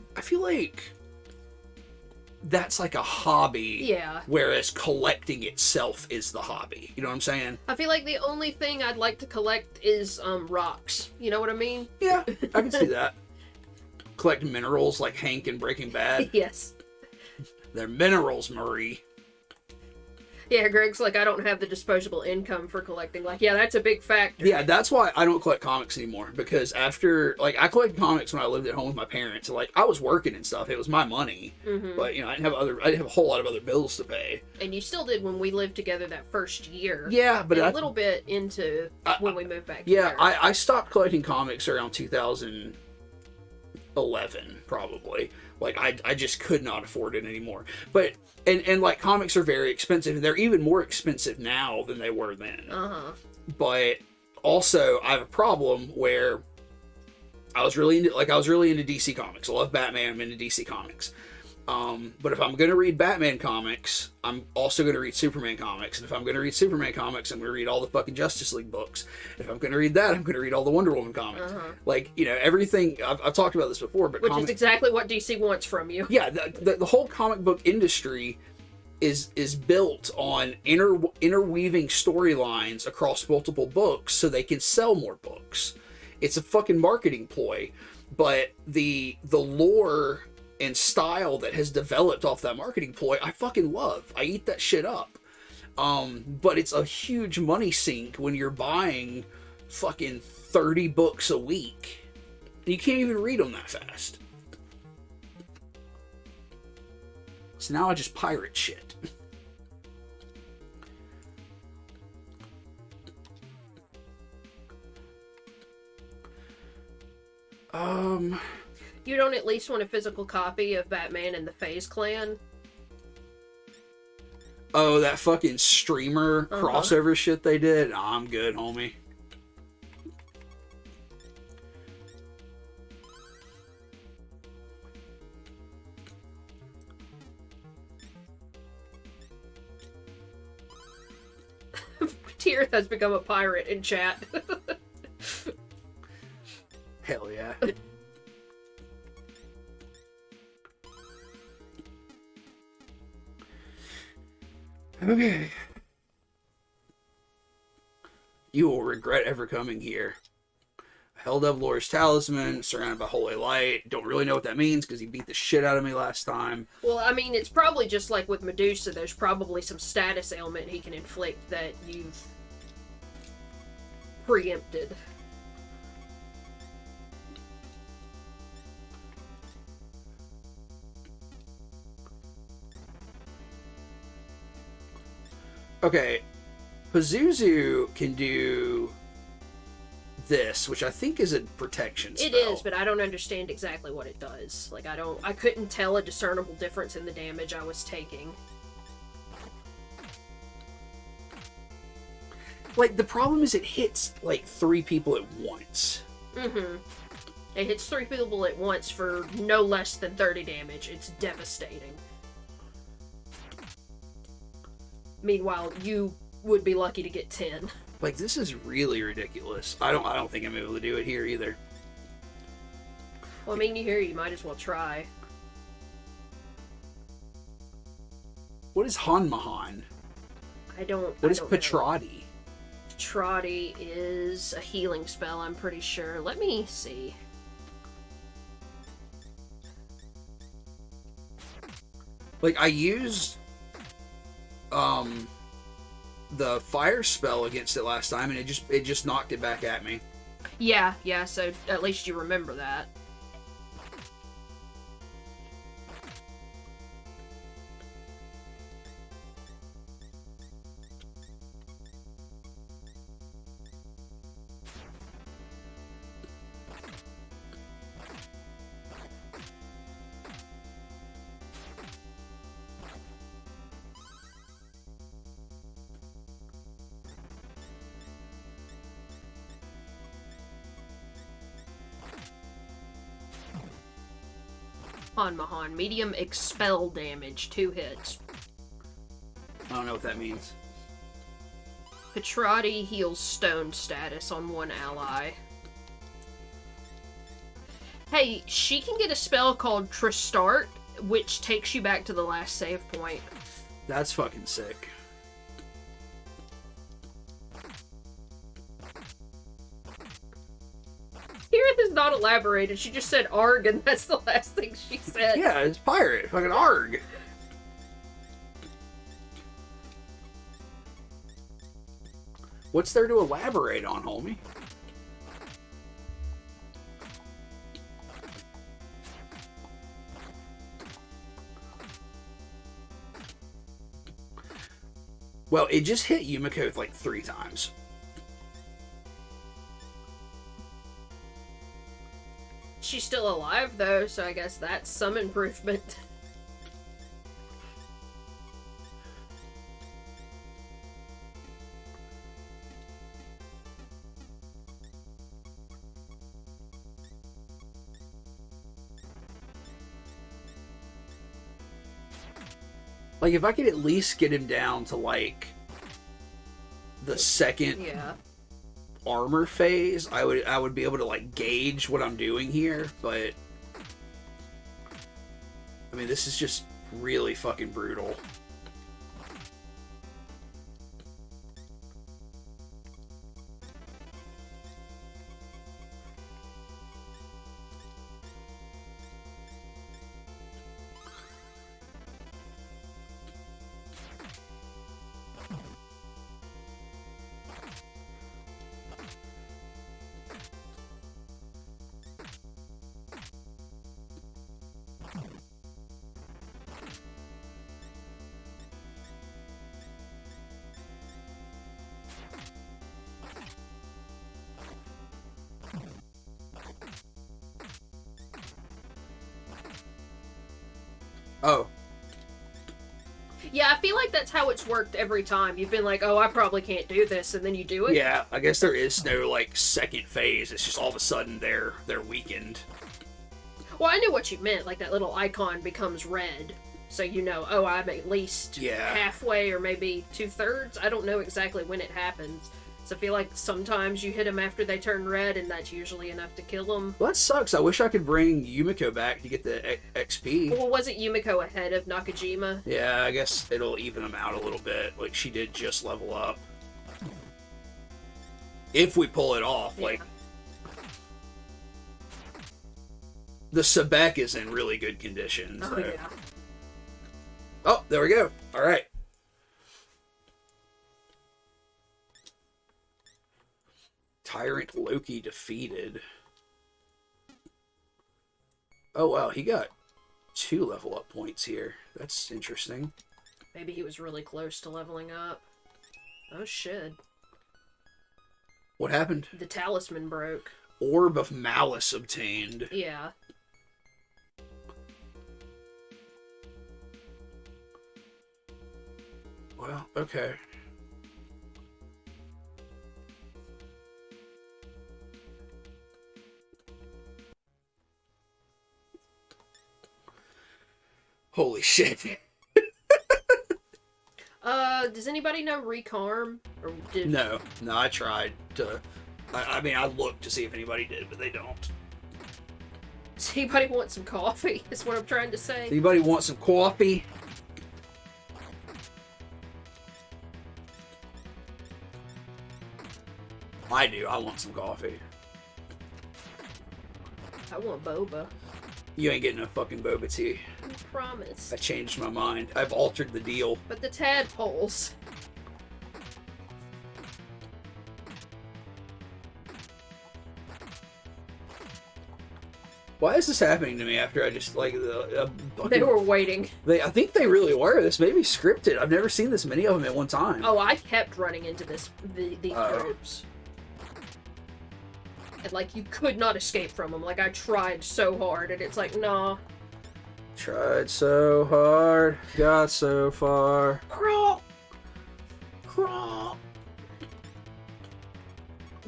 that's like a hobby. Yeah. Whereas collecting itself is the hobby. You know what I'm saying? I feel like the only thing I'd like to collect is rocks. You know what I mean? Yeah, I can see that. Collect minerals like Hank in Breaking Bad. Yes. They're minerals, Marie. Yeah, Greg's like, I don't have the disposable income for collecting. Like, yeah, that's a big factor. Yeah, that's why I don't collect comics anymore. Because after, like, I collected comics when I lived at home with my parents. So, like, I was working and stuff. It was my money. Mm-hmm. But, you know, I didn't have a whole lot of other bills to pay. And you still did when we lived together that first year. Yeah, but and a little bit into when we moved back. Yeah, here. I stopped collecting comics around 2011, probably. Like, I just could not afford it anymore. But, and like, comics are very expensive, and they're even more expensive now than they were then. Uh-huh. But, also, I have a problem where I was really into DC Comics. I love Batman, I'm into DC Comics. But if I'm going to read Batman comics, I'm also going to read Superman comics. And if I'm going to read Superman comics, I'm going to read all the fucking Justice League books. If I'm going to read that, I'm going to read all the Wonder Woman comics. Uh-huh. Like, you know, everything, I've talked about this before, but Which is exactly what DC wants from you. yeah, the whole comic book industry is built on interweaving storylines across multiple books so they can sell more books. It's a fucking marketing ploy. But the lore and style that has developed off that marketing ploy, I fucking love. I eat that shit up. But it's a huge money sink when you're buying fucking 30 books a week. You can't even read them that fast. So now I just pirate shit. You don't at least want a physical copy of Batman and the FaZe Clan? Oh, that fucking streamer crossover shit they did? Nah, I'm good, homie. Tirith has become a pirate in chat. Hell yeah. Okay. You will regret ever coming here. Held up Lord's talisman, surrounded by holy light. Don't really know what that means because he beat the shit out of me last time. Well, I mean, it's probably just like with Medusa. There's probably some status ailment he can inflict that you've preempted. Okay, Pazuzu can do this, which I think is a protection spell. It is, but I don't understand exactly what it does. Like, I couldn't tell a discernible difference in the damage I was taking. Like, the problem is it hits, like, 3 people at once. Mm-hmm. It hits 3 people at once for no less than 30 damage. It's devastating. Meanwhile, you would be lucky to get 10. Like, this is really ridiculous. I don't think I'm able to do it here either. Well, I mean, you might as well try. What is Hanmahan? What is Petrati? Petrati is a healing spell, I'm pretty sure. Let me see. Like, I used the fire spell against it last time, and it just knocked it back at me. Yeah, so at least you remember that. Mahan, medium expel damage, 2 hits. I don't know what that means. Petrati heals stone status on one ally. Hey, she can get a spell called Tristart, which takes you back to the last save point. That's fucking sick. Kirith is not elaborated. She just said Arg, and that's the last thing she said. Yeah, it's pirate. Fucking Arg. What's there to elaborate on, homie? Well, it just hit Yumiko like 3 times. She's still alive, though, so I guess that's some improvement. Like, if I could at least get him down to, like, the second armor phase, I would be able to, like, gauge what I'm doing here, but... I mean, this is just really fucking brutal. Oh. Yeah, I feel like that's how it's worked every time. You've been like, oh, I probably can't do this, and then you do it. Yeah, I guess there is no, like, second phase. It's just all of a sudden they're weakened. Well, I knew what you meant. Like, that little icon becomes red. So you know, oh, I'm at least halfway or maybe 2/3. I don't know exactly when it happens. So I feel like sometimes you hit them after they turn red, and that's usually enough to kill them. Well, that sucks. I wish I could bring Yumiko back to get the XP. Well, wasn't Yumiko ahead of Nakajima? Yeah, I guess it'll even them out a little bit. Like, she did just level up. If we pull it off, like... The Sebek is in really good condition. So. Oh, yeah. Oh, there we go. All right. Tyrant Loki defeated. Oh, wow. He got 2 level up points here. That's interesting. Maybe he was really close to leveling up. Oh, shit. What happened? The talisman broke. Orb of Malice obtained. Yeah. Well, okay. Holy shit. Does anybody know Recarm? Or did... No, I tried to... I mean, I looked to see if anybody did, but they don't. Does anybody want some coffee? Is what I'm trying to say. Anybody want some coffee? I do. I want some coffee. I want boba. You ain't getting no fucking boba tea. I promise. I changed my mind. I've altered the deal. But the tadpoles. Why is this happening to me after I just, like, They were waiting. I think they really were. This may be scripted. I've never seen this many of them at one time. Oh, I kept running into these groups. And, like, you could not escape from them. Like, I tried so hard, and it's like, nah. Tried so hard, got so far. Crawl! Crawl!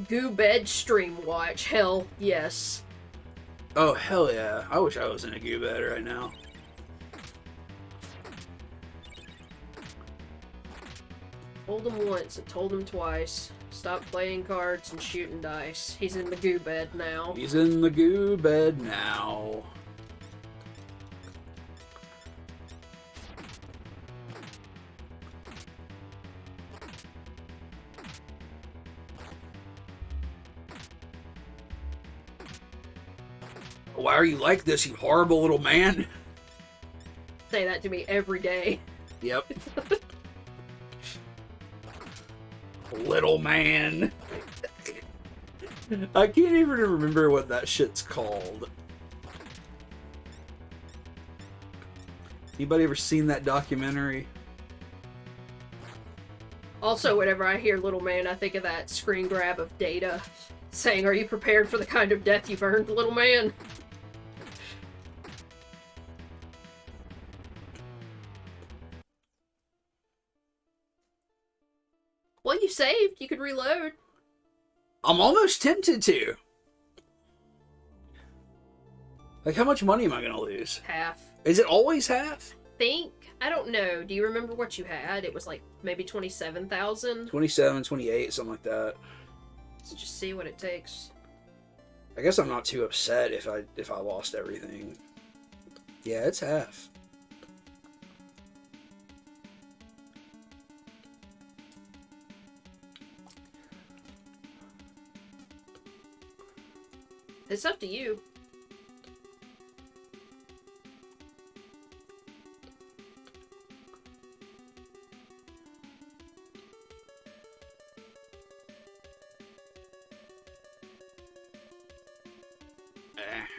Goob Edge stream watch. Hell, yes. Oh, hell yeah. I wish I was in a goo bed right now. Told him once and told him twice. Stop playing cards and shooting dice. He's in the goo bed now. He's in the goo bed now. Why are you like this, you horrible little man? Say that to me every day. Yep. Little man. I can't even remember what that shit's called. Anybody ever seen that documentary? Also, whenever I hear little man, I think of that screen grab of Data saying, "Are you prepared for the kind of death you've earned, little man?" Well, you saved. You could reload. I'm almost tempted to. Like, how much money am I gonna lose? Half. Is it always half? I don't know. Do you remember what you had? It was like maybe 27,000. 27, 28, something like that. So just see what it takes. I guess I'm not too upset if I lost everything. Yeah, it's half. It's up to you.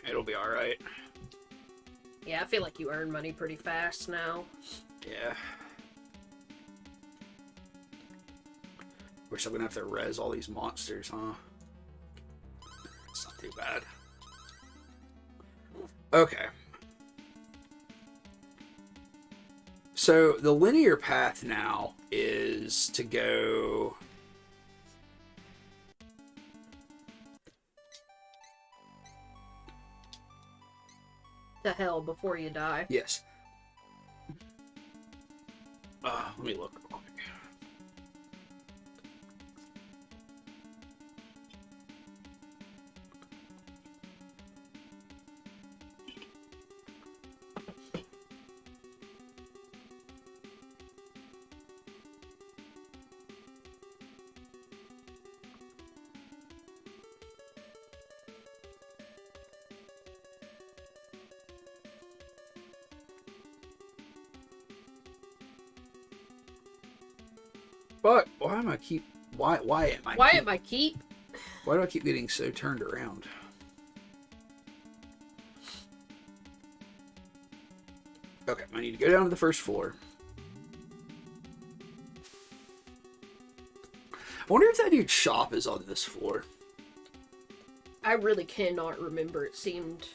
It'll be alright. Yeah, I feel like you earn money pretty fast now. Yeah. Wish I'm gonna have to res all these monsters, huh? It's not too bad. Okay. So the linear path now is to go... To hell before you die. Yes. Let me look real quick. But why am I keep why am I Why keep, am I keep? why do I keep getting so turned around? Okay, I need to go down to the first floor. I wonder if that dude's shop is on this floor. I really cannot remember. It seemed...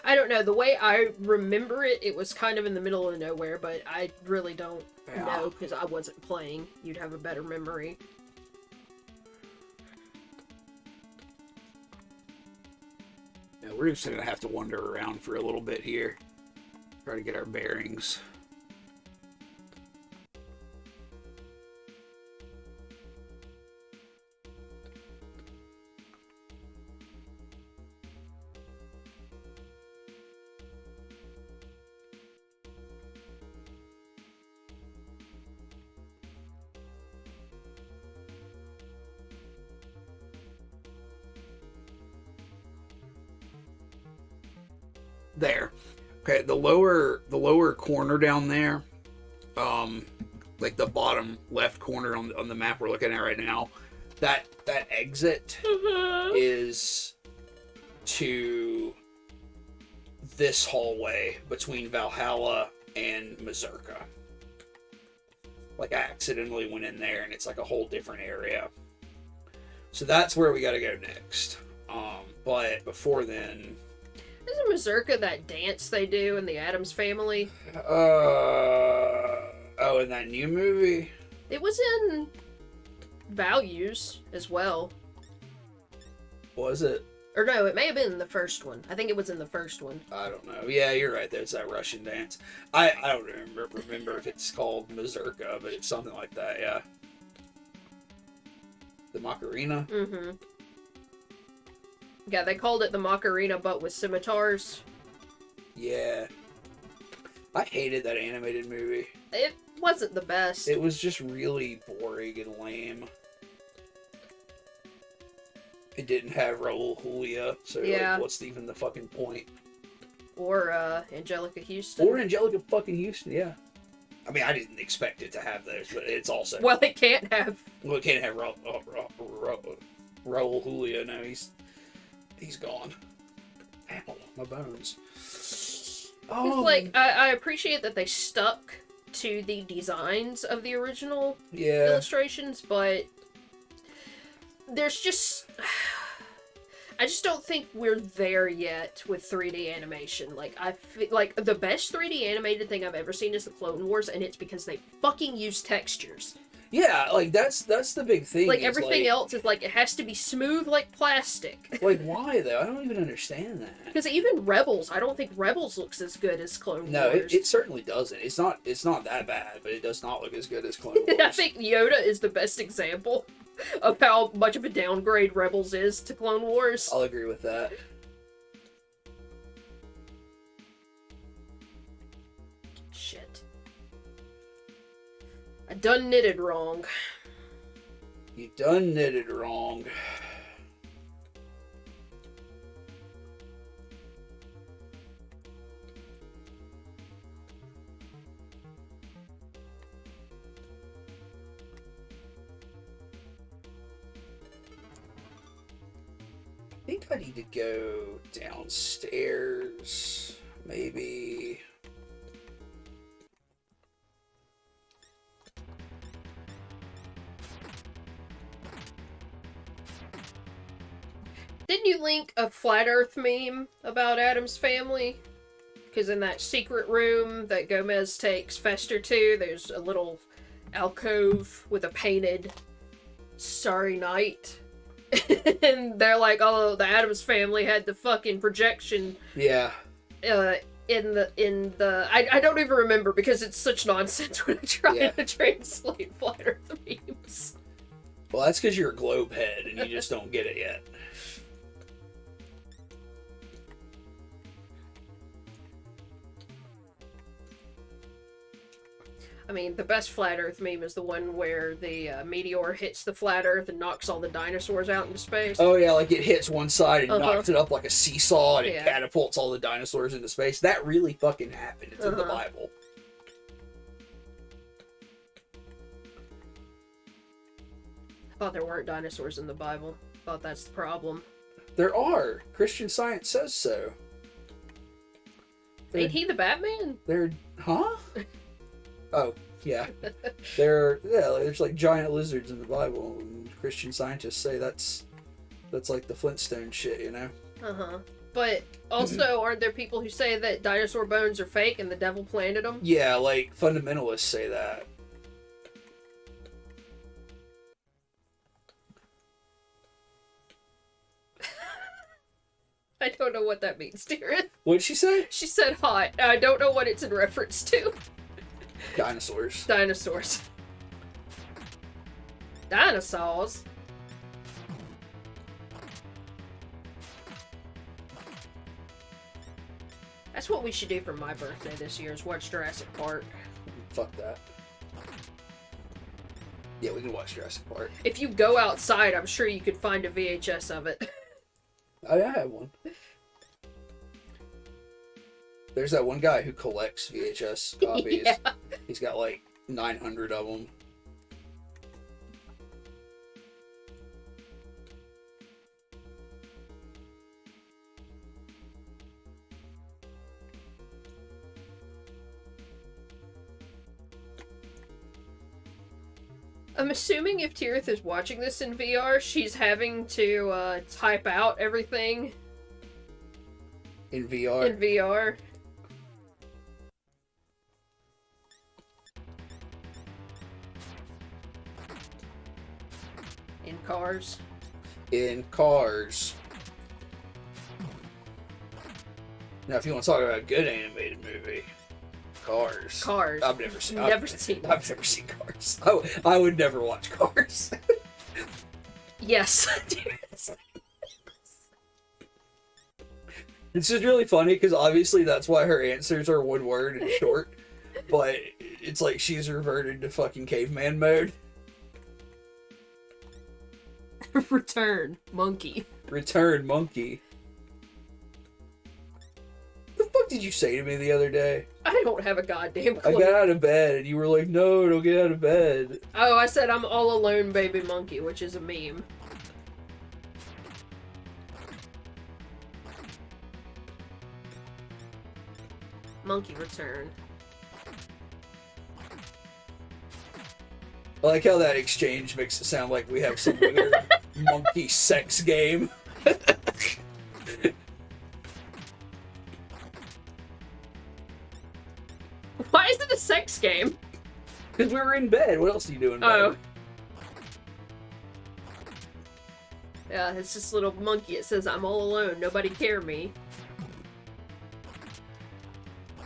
I don't know. The way I remember it, it was kind of in the middle of nowhere, but I really don't know because I wasn't playing. You'd have a better memory. Yeah, we're just gonna have to wander around for a little bit here. Try to get our bearings. There. Okay, the lower corner down there, like the bottom left corner on the map we're looking at right now, that exit is to this hallway between Valhalla and Mazurka. Like, I accidentally went in there and it's like a whole different area. So that's where we gotta go next. But before then... Isn't Mazurka that dance they do in the Addams Family? Oh, in that new movie? It was in Values as well. Was it? Or no, it may have been in the first one. I think it was in the first one. I don't know. Yeah, you're right. There's that Russian dance. I don't remember if it's called mazurka, but it's something like that. Yeah. The Macarena. Mm-hmm. Yeah, they called it the Macarena, but with scimitars. Yeah. I hated that animated movie. It wasn't the best. It was just really boring and lame. It didn't have Raul Julia, so Yeah. like, what's even the fucking point? Or Angelica Houston. Or Angelica fucking Houston, yeah. I mean, I didn't expect it to have those, but it's also... Well, it can't have... Well, it can't have Raul Julia. No, he's gone. Ow, my bones. Oh. Like, I appreciate that they stuck to the designs of the original illustrations, but there's just... I just don't think we're there yet with 3D animation. Like, I feel like the best 3D animated thing I've ever seen is the Clone Wars, and it's because they fucking use textures. Yeah, like, that's the big thing. Like, everything else is like, it has to be smooth like plastic. Like, why, though? I don't even understand that. Because even Rebels, I don't think Rebels looks as good as Clone Wars. No, it certainly doesn't. It's not that bad, but it does not look as good as Clone Wars. I think Yoda is the best example of how much of a downgrade Rebels is to Clone Wars. I'll agree with that. Shit. I done knitted wrong. You done knitted wrong. I think I need to go downstairs, maybe. Didn't you link a Flat Earth meme about Adam's family? Because in that secret room that Gomez takes Fester to, there's a little alcove with a painted Starry Night. And they're like, oh, the Addams Family had the fucking projection. Yeah. I don't even remember because it's such nonsense when I try to translate Flat Earth memes. Well, that's because you're a globe head and you just don't get it yet. I mean, the best Flat Earth meme is the one where the meteor hits the Flat Earth and knocks all the dinosaurs out into space. Oh yeah, like it hits one side and knocks it up like a seesaw and it catapults all the dinosaurs into space. That really fucking happened. It's in the Bible. I thought there weren't dinosaurs in the Bible. I thought that's the problem. There are. Christian Science says so. Ain't he the Batman? Huh? Oh, yeah. There's like giant lizards in the Bible, and Christian scientists say that's like the Flintstone shit, you know? But also, aren't there people who say that dinosaur bones are fake and the devil planted them? Yeah, like fundamentalists say that. I don't know what that means, Darren. What'd she say? She said hot. I don't know what it's in reference to. Dinosaurs. Dinosaurs. Dinosaurs? That's what we should do for my birthday this year, is watch Jurassic Park. Fuck that. Yeah, we can watch Jurassic Park. If you go outside, I'm sure you could find a VHS of it. I have one. There's that one guy who collects VHS copies. Yeah. He's got like 900 of them. I'm assuming if Tirith is watching this in VR, she's having to type out everything in VR. In VR. In cars. In cars. Now, if you want to talk about a good animated movie, Cars. Cars. I've never seen. Never seen. I've never seen Cars. I would never watch Cars. Yes. It's just really funny because obviously that's why her answers are one word and short, but it's like she's reverted to fucking caveman mode. Return, monkey. Return, monkey. The fuck did you say to me the other day? I don't have a goddamn clue. I got out of bed and you were like, no, don't get out of bed. Oh, I said I'm all alone, baby monkey, which is a meme. Monkey return. I like how that exchange makes it sound like we have some weird monkey sex game. Why is it a sex game? Because we were in bed. What else are you doing? Oh. Yeah, it's this little monkey. It says, I'm all alone. Nobody care me.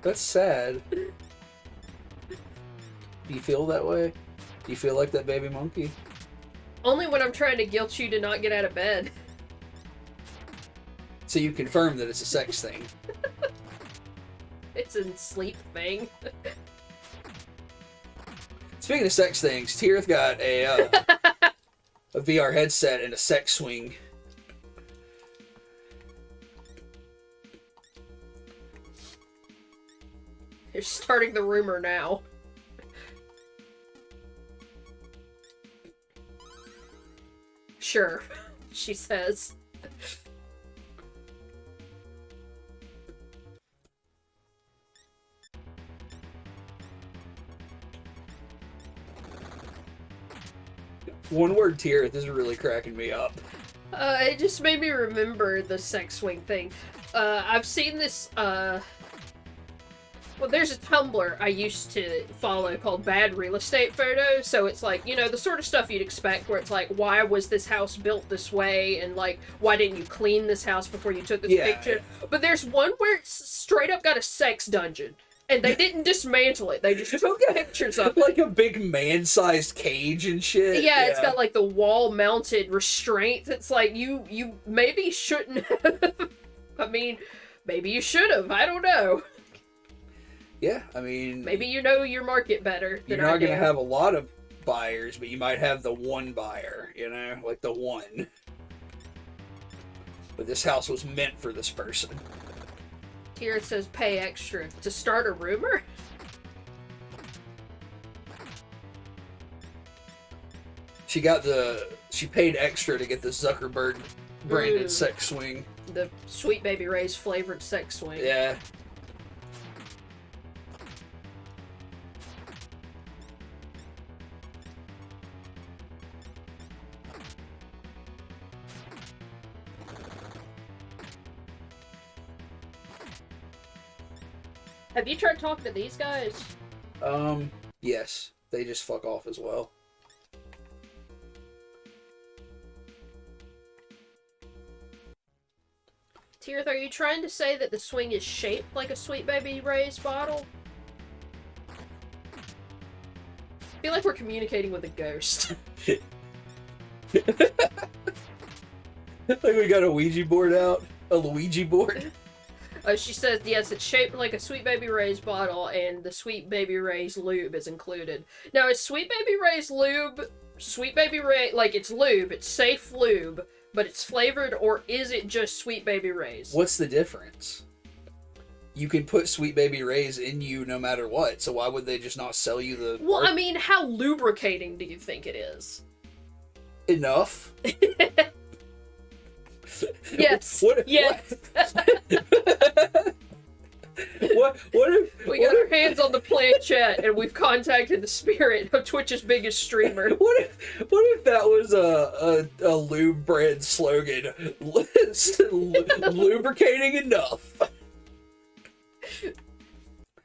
That's sad. Do you feel that way? Do you feel like that baby monkey? Only when I'm trying to guilt you to not get out of bed. So you confirm that it's a sex thing. It's a sleep thing. Speaking of sex things, Tirith got a VR headset and a sex swing. You're starting the rumor now. Sure, she says. One word Tirith is really cracking me up. It just made me remember the sex swing thing. I've seen this, well, there's a Tumblr I used to follow called Bad Real Estate Photos, so it's like, you know, the sort of stuff you'd expect where it's like, why was this house built this way, and like, why didn't you clean this house before you took this picture? Yeah. But there's one where it's straight up got a sex dungeon, and they didn't dismantle it, they just took pictures of it. Like a big man-sized cage and shit. Yeah, it's got like the wall-mounted restraints. It's like, you maybe shouldn't have. I mean, maybe you should have, I don't know. Yeah, I mean... Maybe you know your market better than You're not going to do. have a lot of buyers, but you might have the one buyer, you know? Like the one. But this house was meant for this person. Here it says pay extra to start a rumor? She paid extra to get the Zuckerberg branded sex swing. The Sweet Baby Ray's flavored sex swing. Yeah. Have you tried talking to these guys? Yes. They just fuck off as well. Tirith, are you trying to say that the swing is shaped like a Sweet Baby Ray's bottle? I feel like we're communicating with a ghost. Like we got a Ouija board out. A Luigi board. She says, yes, it's shaped like a Sweet Baby Ray's bottle, and the Sweet Baby Ray's lube is included. Now, is Sweet Baby Ray's lube, Sweet Baby Ray, like, it's lube, it's safe lube, but it's flavored, or is it just Sweet Baby Ray's? What's the difference? You can put Sweet Baby Ray's in you no matter what, so why would they just not sell you the... Well, I mean, how lubricating do you think it is? Enough. Yes. Yes. What if we got our hands on the planchette and we've contacted the spirit of Twitch's biggest streamer? What if that was a lube brand slogan? Lubricating enough.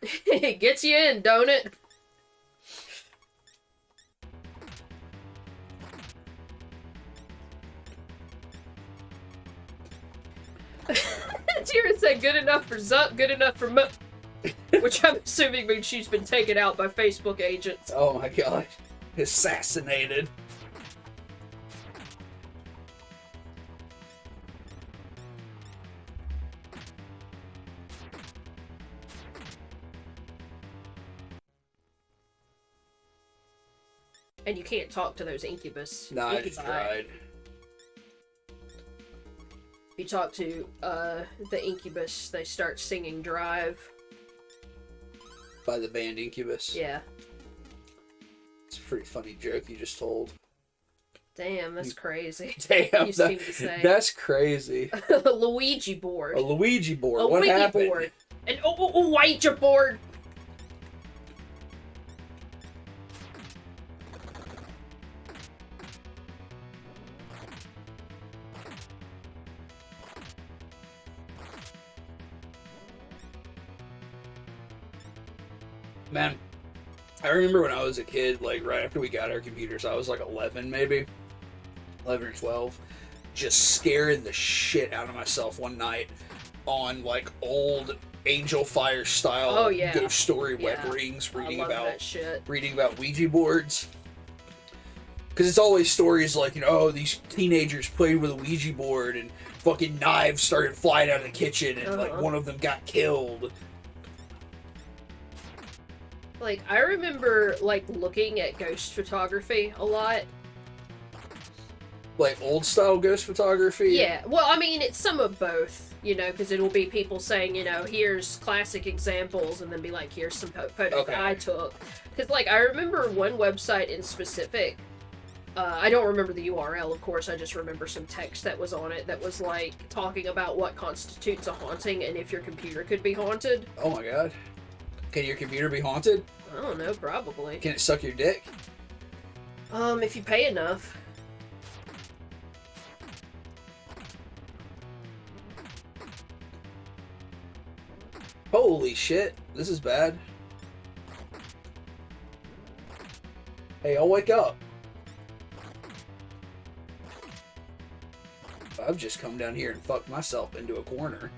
It gets you in, don't it? Tira says say good enough for Zuck, good enough for Muck. Which I'm assuming means she's been taken out by Facebook agents. Oh my god. Assassinated. And you can't talk to those incubus. Nah, I just tried. You talk to the incubus, they start singing Drive. By the band Incubus. Yeah. It's a pretty funny joke you just told. Damn, that's crazy. Damn, you seem to say. That's crazy. A Luigi board. A Luigi board. A What Luigi happened? board. An Ouija board. Man, I remember when I was a kid, like right after we got our computers, I was like 11 maybe, 11 or 12, just scaring the shit out of myself one night on like old Angel Fire style ghost story web rings, reading about Ouija boards. Because it's always stories like, you know, oh, these teenagers played with a Ouija board and fucking knives started flying out of the kitchen and like one of them got killed. Like, I remember, like, looking at ghost photography a lot. Like, old-style ghost photography? Yeah. Well, I mean, it's some of both, you know, because it'll be people saying, you know, here's classic examples, and then be like, here's some photos I took. Because, like, I remember one website in specific, I don't remember the URL, of course, I just remember some text that was on it that was, like, talking about what constitutes a haunting and if your computer could be haunted. Oh my god. Can your computer be haunted? I don't know, probably. Can it suck your dick? If you pay enough. Holy shit, this is bad. Hey, I'll wake up. I've just come down here and fucked myself into a corner.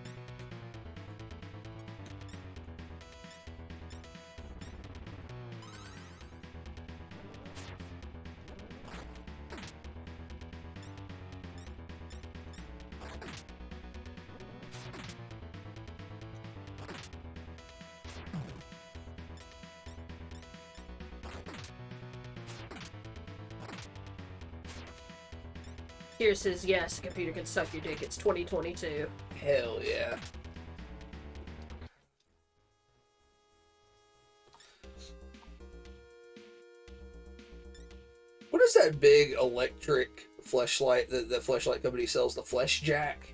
Here says, yes, a computer can suck your dick. It's 2022. Hell yeah. What is that big electric fleshlight that the fleshlight company sells? The Flesh Jack?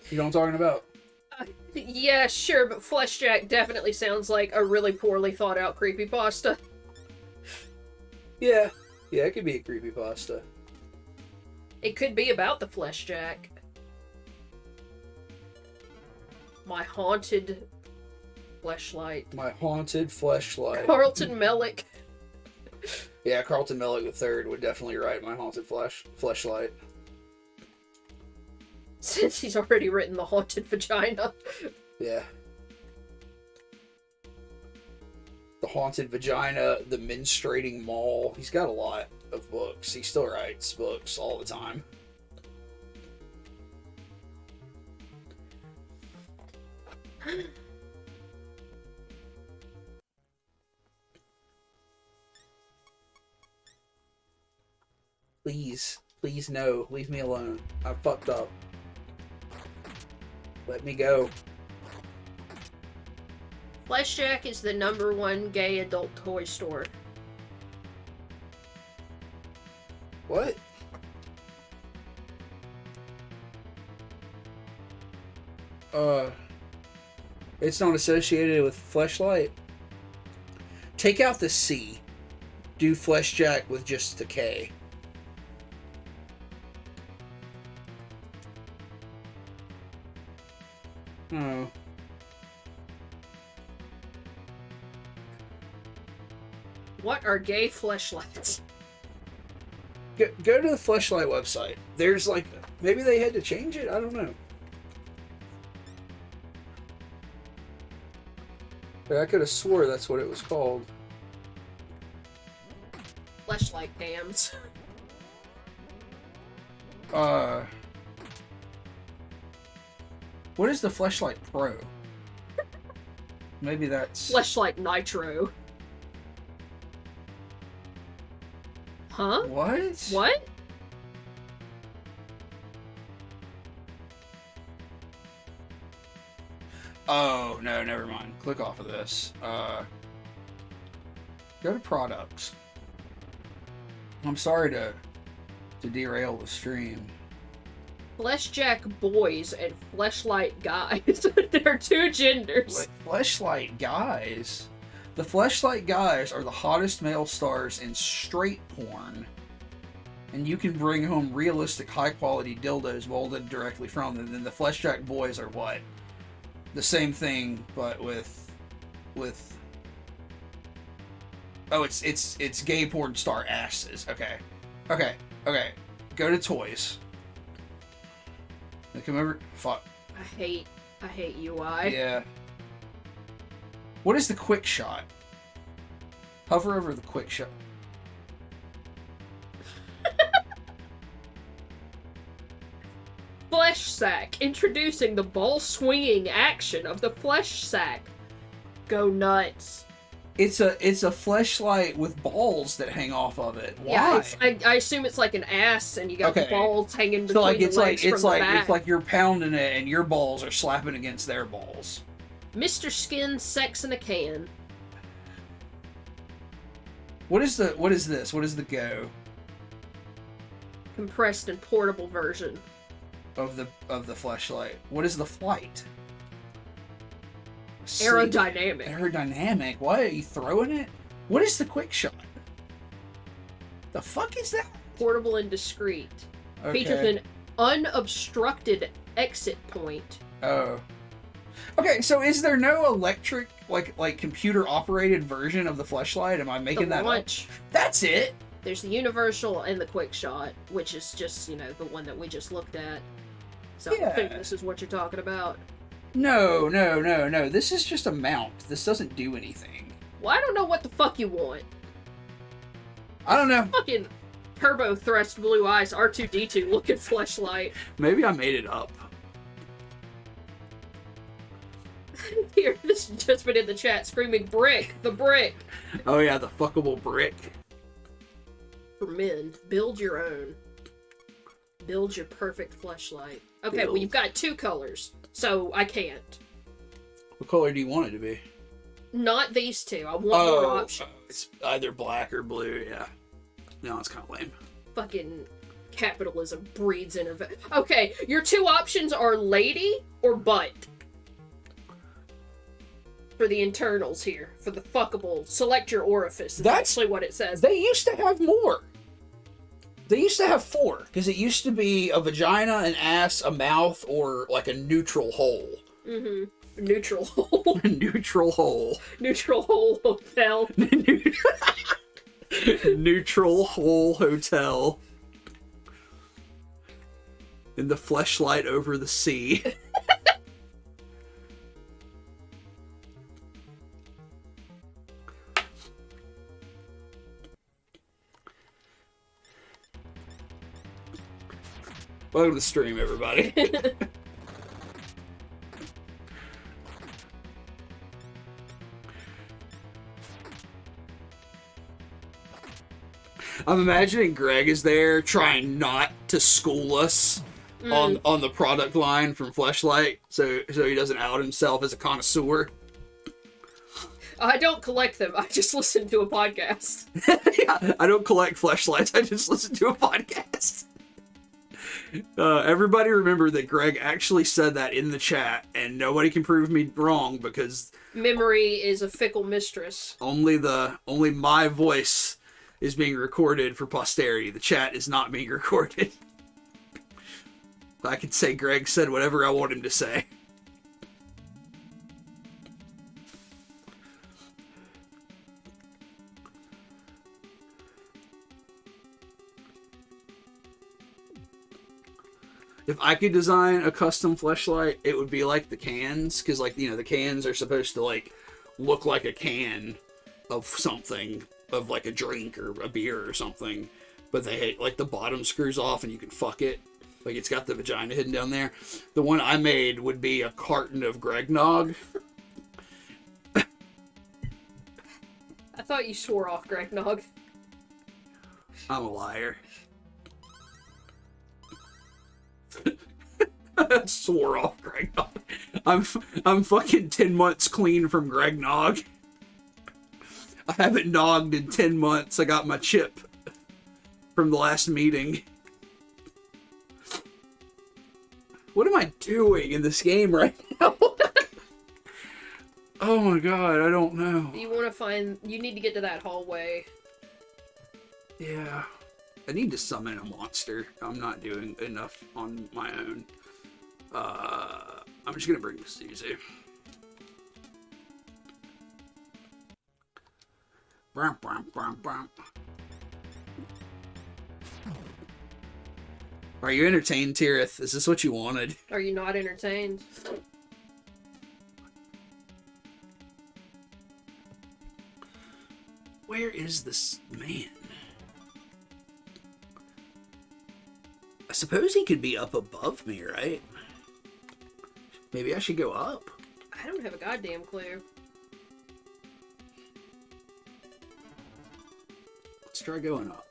You know what I'm talking about? Yeah, sure, but Fleshjack definitely sounds like a really poorly thought out creepypasta. Yeah. Yeah, it could be a creepypasta. It could be about the Fleshjack. My haunted fleshlight. My haunted fleshlight. Carlton Mellick. Yeah, Carlton Mellick III would definitely write my haunted fleshlight. Since he's already written the haunted vagina. Yeah. The Haunted Vagina, The Menstruating Mall. He's got a lot of books. He still writes books all the time. Please, please no. Leave me alone. I fucked up. Let me go. Fleshjack is the #1 gay adult toy store. What? It's not associated with Fleshlight. Take out the C. Do Fleshjack with just the K. Oh. What are gay fleshlights? Go to the Fleshlight website. There's like, maybe they had to change it. I don't know. I could have swore that's what it was called. Fleshlight cams. What is the Fleshlight Pro? Maybe that's... Fleshlight Nitro. Huh? What? What? Oh, no, never mind. Click off of this. Go to products. I'm sorry to derail the stream. Fleshjack boys and Fleshlight guys. There are two genders. Fleshlight guys? The Fleshlight guys are the hottest male stars in straight porn. And you can bring home realistic, high-quality dildos molded directly from them. Then the Fleshjack boys are what? The same thing, but with... Oh, it's gay porn star asses. Okay. Go to toys. Come over. Fuck. I hate UI. Yeah. What is the quick shot? Hover over the quick shot. Flesh sack. Introducing the ball swinging action of the flesh sack. Go nuts. It's a fleshlight with balls that hang off of it. Why? Yeah, I assume it's like an ass, and you got the balls hanging between the legs from the back. It's like you're pounding it, and your balls are slapping against their balls. Mr. Skin sex in a can. What is this? What is the go? Compressed and portable version Of the fleshlight. What is the flight? Aerodynamic. Aerodynamic? What? Are you throwing it? What is the quick shot? The fuck is that? Portable and discreet. Okay. Features an unobstructed exit point. Oh. Okay, so is there no electric, like computer operated version of the fleshlight? Am I making that up? That's it. There's the universal and the quick shot, which is just, the one that we just looked at. So I think this is what you're talking about. No. This is just a mount. This doesn't do anything. Well, I don't know what the fuck you want. I don't know. Fucking turbo thrust blue eyes R2-D2 looking fleshlight. Maybe I made it up. Here, this has just been in the chat screaming brick, the brick. Oh yeah, the fuckable brick. For men, build your own. Build your perfect fleshlight. Okay, well you've got two colors, so I can't. What color do you want it to be? Not these two. I want more options. It's either black or blue, yeah. No, it's kind of lame. Fucking capitalism breeds innovation. Okay, your two options are lady or butt. For the internals here. For the fuckable, select your orifice. That's actually what it says. They used to have more. They used to have 4, because it used to be a vagina, an ass, a mouth, or like a neutral hole. Mm-hmm. Neutral hole. Neutral hole. Neutral hole hotel. Neutral hole hotel. In the fleshlight over the sea. Welcome to the stream, everybody. I'm imagining Greg is there trying not to school us on the product line from Fleshlight, so he doesn't out himself as a connoisseur. I don't collect them. I just listen to a podcast. Yeah, I don't collect Fleshlights. I just listen to a podcast. Everybody remember that Greg actually said that in the chat, and nobody can prove me wrong because memory is a fickle mistress. Only my voice is being recorded for posterity. The chat is not being recorded. I could say Greg said whatever I want him to say. If I could design a custom fleshlight, it would be like the cans, because the cans are supposed to look like a can of something, of like a drink or a beer or something, but they like the bottom screws off and you can fuck it. Like it's got the vagina hidden down there. The one I made would be a carton of Gregnog. I thought you swore off Gregnog. I'm a liar. Swore off Gregnog. I'm fucking 10 months clean from Gregnog. I haven't nogged in 10 months. I got my chip from the last meeting. What am I doing in this game right now? Oh my god, I don't know. You want to find... You need to get to that hallway. Yeah. I need to summon a monster. I'm not doing enough on my own. I'm just gonna bring Suzu. Brum, brum, brum, brum. Are you entertained, Tirith? Is this what you wanted? Are you not entertained? Where is this man? I suppose he could be up above me, right? Maybe I should go up. I don't have a goddamn clue. Let's try going up.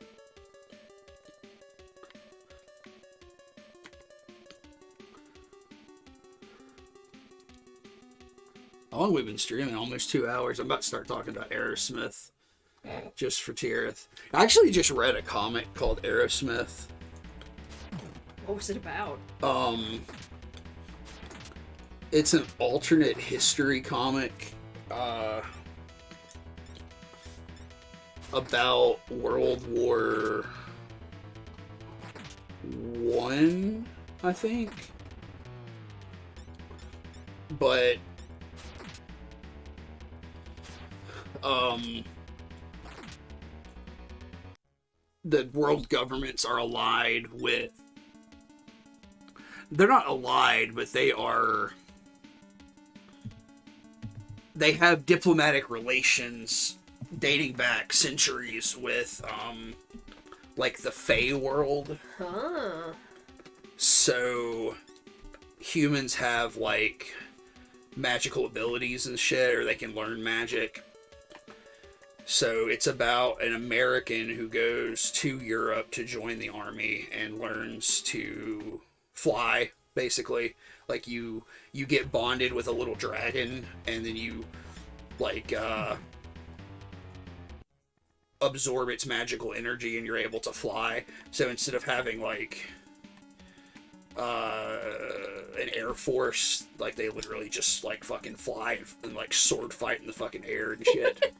How long have we been streaming? Almost 2 hours. I'm about to start talking about Aerosmith. Just for Tirith. I actually just read a comic called Aerosmith. What was it about? It's an alternate history comic about World War One, I think. But the world governments are allied with... They're not allied, but they are... They have diplomatic relations dating back centuries with, like, the Fey world. Huh. So, humans have, like, magical abilities and shit, or they can learn magic. So it's about an American who goes to Europe to join the army and learns to fly, basically. Like you get bonded with a little dragon, and then you like absorb its magical energy, and you're able to fly. So instead of having like an air force, like they literally just like fucking fly and like sword fight in the fucking air and shit.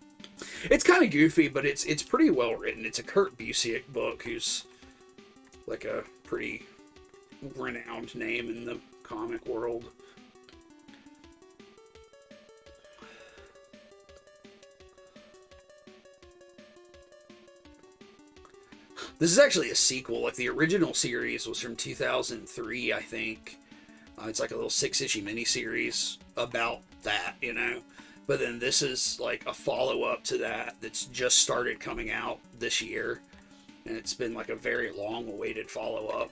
It's kind of goofy, but it's pretty well written. It's a Kurt Busiek book, who's like a pretty renowned name in the comic world. This is actually a sequel. Like the original series was from 2003, I think. It's like a little 6-issue miniseries about that, you know. But then this is like a follow-up to that that's just started coming out this year. And it's been like a very long-awaited follow-up.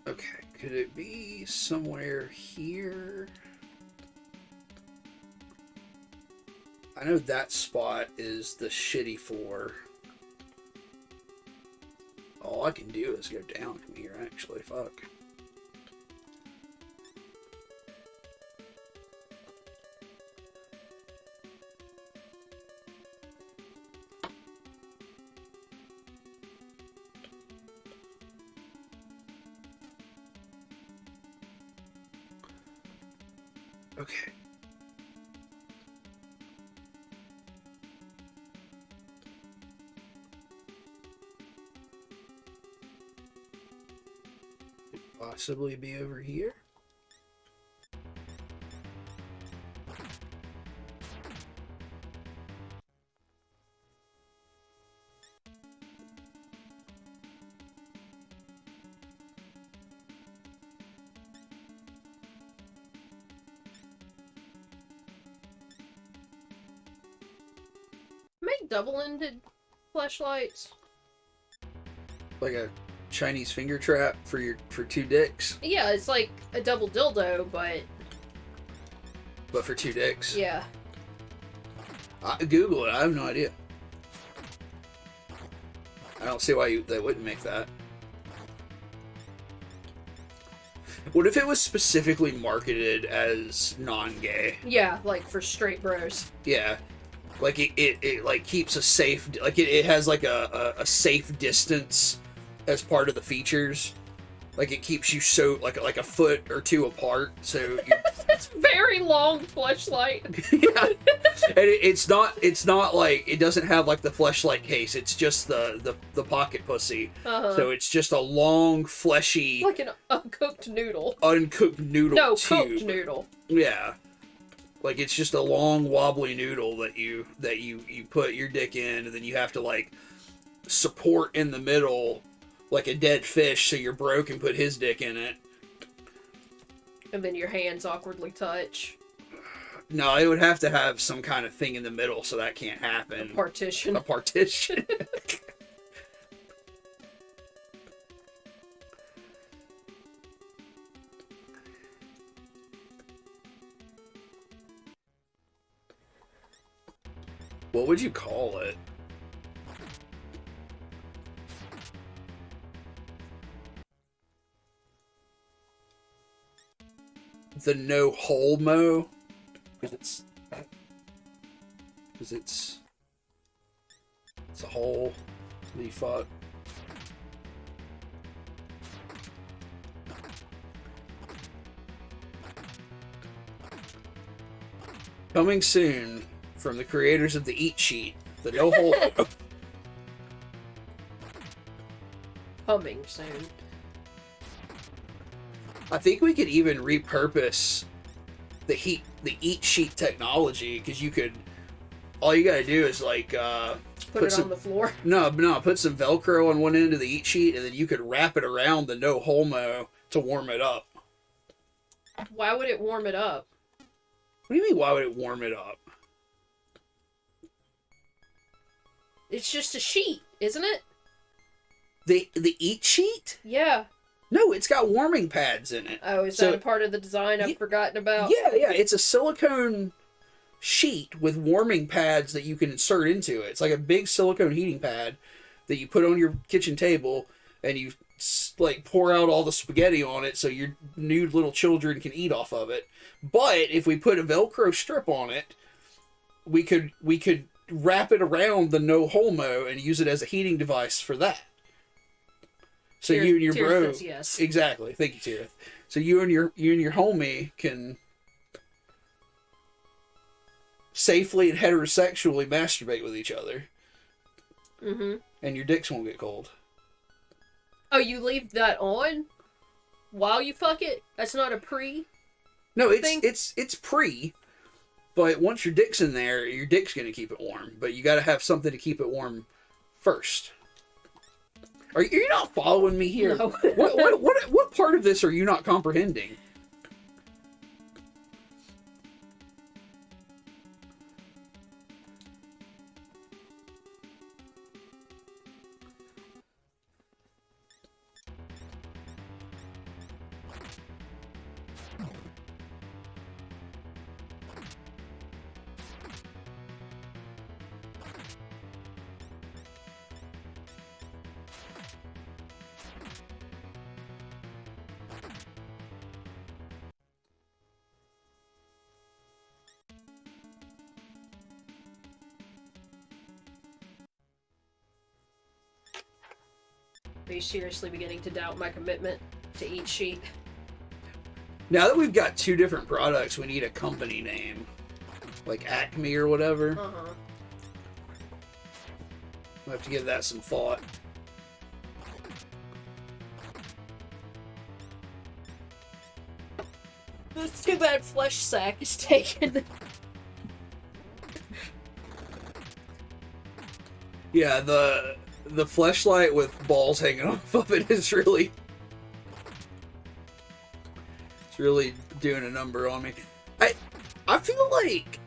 Okay, could it be somewhere here? I know that spot is the shitty 4. All I can do is go down from here, actually. Fuck. Okay. Possibly be over here. Make double-ended flashlights. Like a Chinese finger trap for two dicks. Yeah, it's like a double dildo, but for two dicks. yeah. Google it. I have no idea. I don't see why they wouldn't make that. What if it was specifically marketed as non-gay? Yeah, like for straight bros. Yeah. Like it like keeps a safe, like it has like a safe distance as part of the features. Like it keeps you so like a foot or two apart, so you It's very long fleshlight. yeah. And it's not like, it doesn't have like the fleshlight case, it's just the pocket pussy. So it's just a long fleshy, like an uncooked noodle. Uncooked noodle. No, tube. cooked noodle. Yeah. Like it's just a long wobbly noodle that you put your dick in, and then you have to like support in the middle like a dead fish so your bro can put his dick in it. And then your hands awkwardly touch. No, it would have to have some kind of thing in the middle, so that can't happen. A partition. A partition. What would you call it? The no hole mo? Because it's a hole. The fuck. Coming soon from the creators of the Eat Sheet, the no hole. Coming soon. I think we could even repurpose the Eat Sheet technology, because you could. All you gotta do is like put it on the floor. No, put some Velcro on one end of the Eat Sheet, and then you could wrap it around the no hole mo to warm it up. Why would it warm it up? What do you mean? Why would it warm it up? It's just a sheet, isn't it? The Eat Sheet? Yeah. No, it's got warming pads in it. Oh, is that a part of the design I've forgotten about? Yeah. It's a silicone sheet with warming pads that you can insert into it. It's like a big silicone heating pad that you put on your kitchen table, and you like pour out all the spaghetti on it so your nude little children can eat off of it. But if we put a Velcro strip on it, we could wrap it around the no hole mo and use it as a heating device for that. So you and your bro, says yes. Exactly. Thank you, Tira. So you and your homie can safely and heterosexually masturbate with each other. Mm-hmm. And your dicks won't get cold. Oh, you leave that on while you fuck it? That's not a pre? No, it's pre, but once your dick's in there, your dick's gonna keep it warm. But you gotta have something to keep it warm first. Are you not following me here? No. What part of this are you not comprehending? Are you seriously beginning to doubt my commitment to Eat Sheet? Now that we've got two different products, we need a company name. Like Acme or whatever. Uh-huh. We'll have to give that some thought. It's too bad Flesh Sack is taken. Yeah, the fleshlight with balls hanging off of it is really... It's really doing a number on me. I feel like...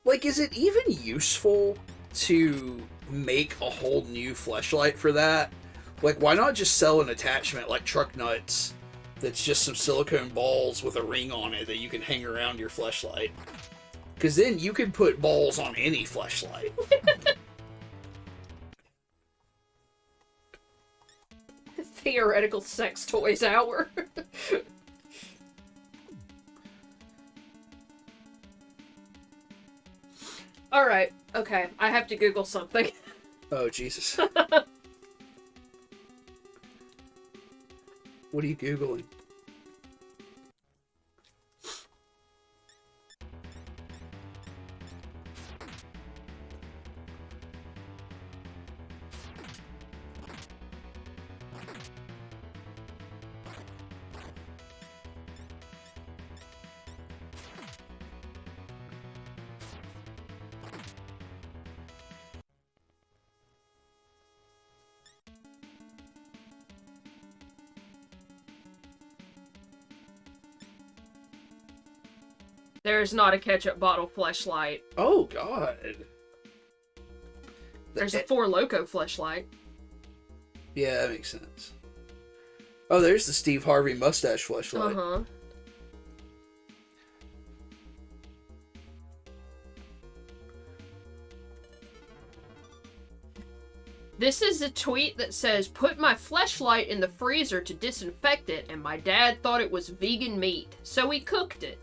Like, is it even useful to make a whole new fleshlight for that? Like, why not just sell an attachment like truck nuts that's just some silicone balls with a ring on it that you can hang around your fleshlight? Because then you can put balls on any fleshlight. Theoretical sex toys hour. Alright, okay, I have to Google something. Oh, Jesus. What are you Googling? There's not a ketchup bottle fleshlight. Oh, God. There's a Four Loko fleshlight. Yeah, that makes sense. Oh, there's the Steve Harvey mustache fleshlight. Uh-huh. This is a tweet that says, "Put my fleshlight in the freezer to disinfect it, and my dad thought it was vegan meat, so he cooked it."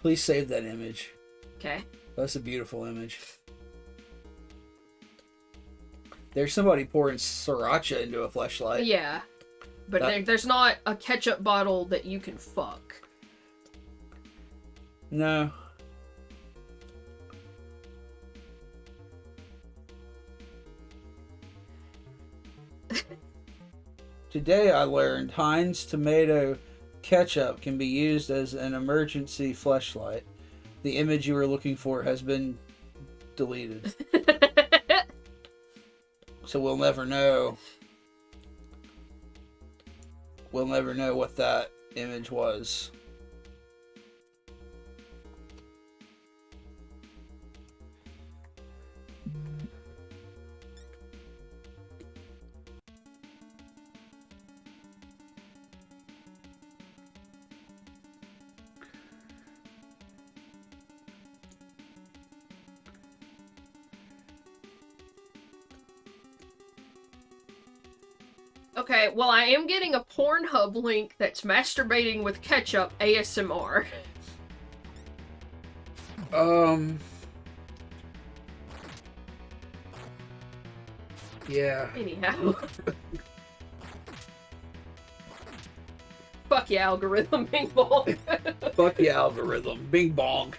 Please save that image. Okay. That's a beautiful image. There's somebody pouring sriracha into a fleshlight. Yeah. But there's not a ketchup bottle that you can fuck. No. Today I learned Heinz tomato ketchup can be used as an emergency fleshlight. The image you were looking for has been deleted. So we'll never know. We'll never know what that image was. Okay, well, I am getting a Pornhub link that's masturbating with ketchup ASMR. Yeah. Anyhow. Fuck yeah, algorithm, bing bong. Fuck the algorithm. Bing bong.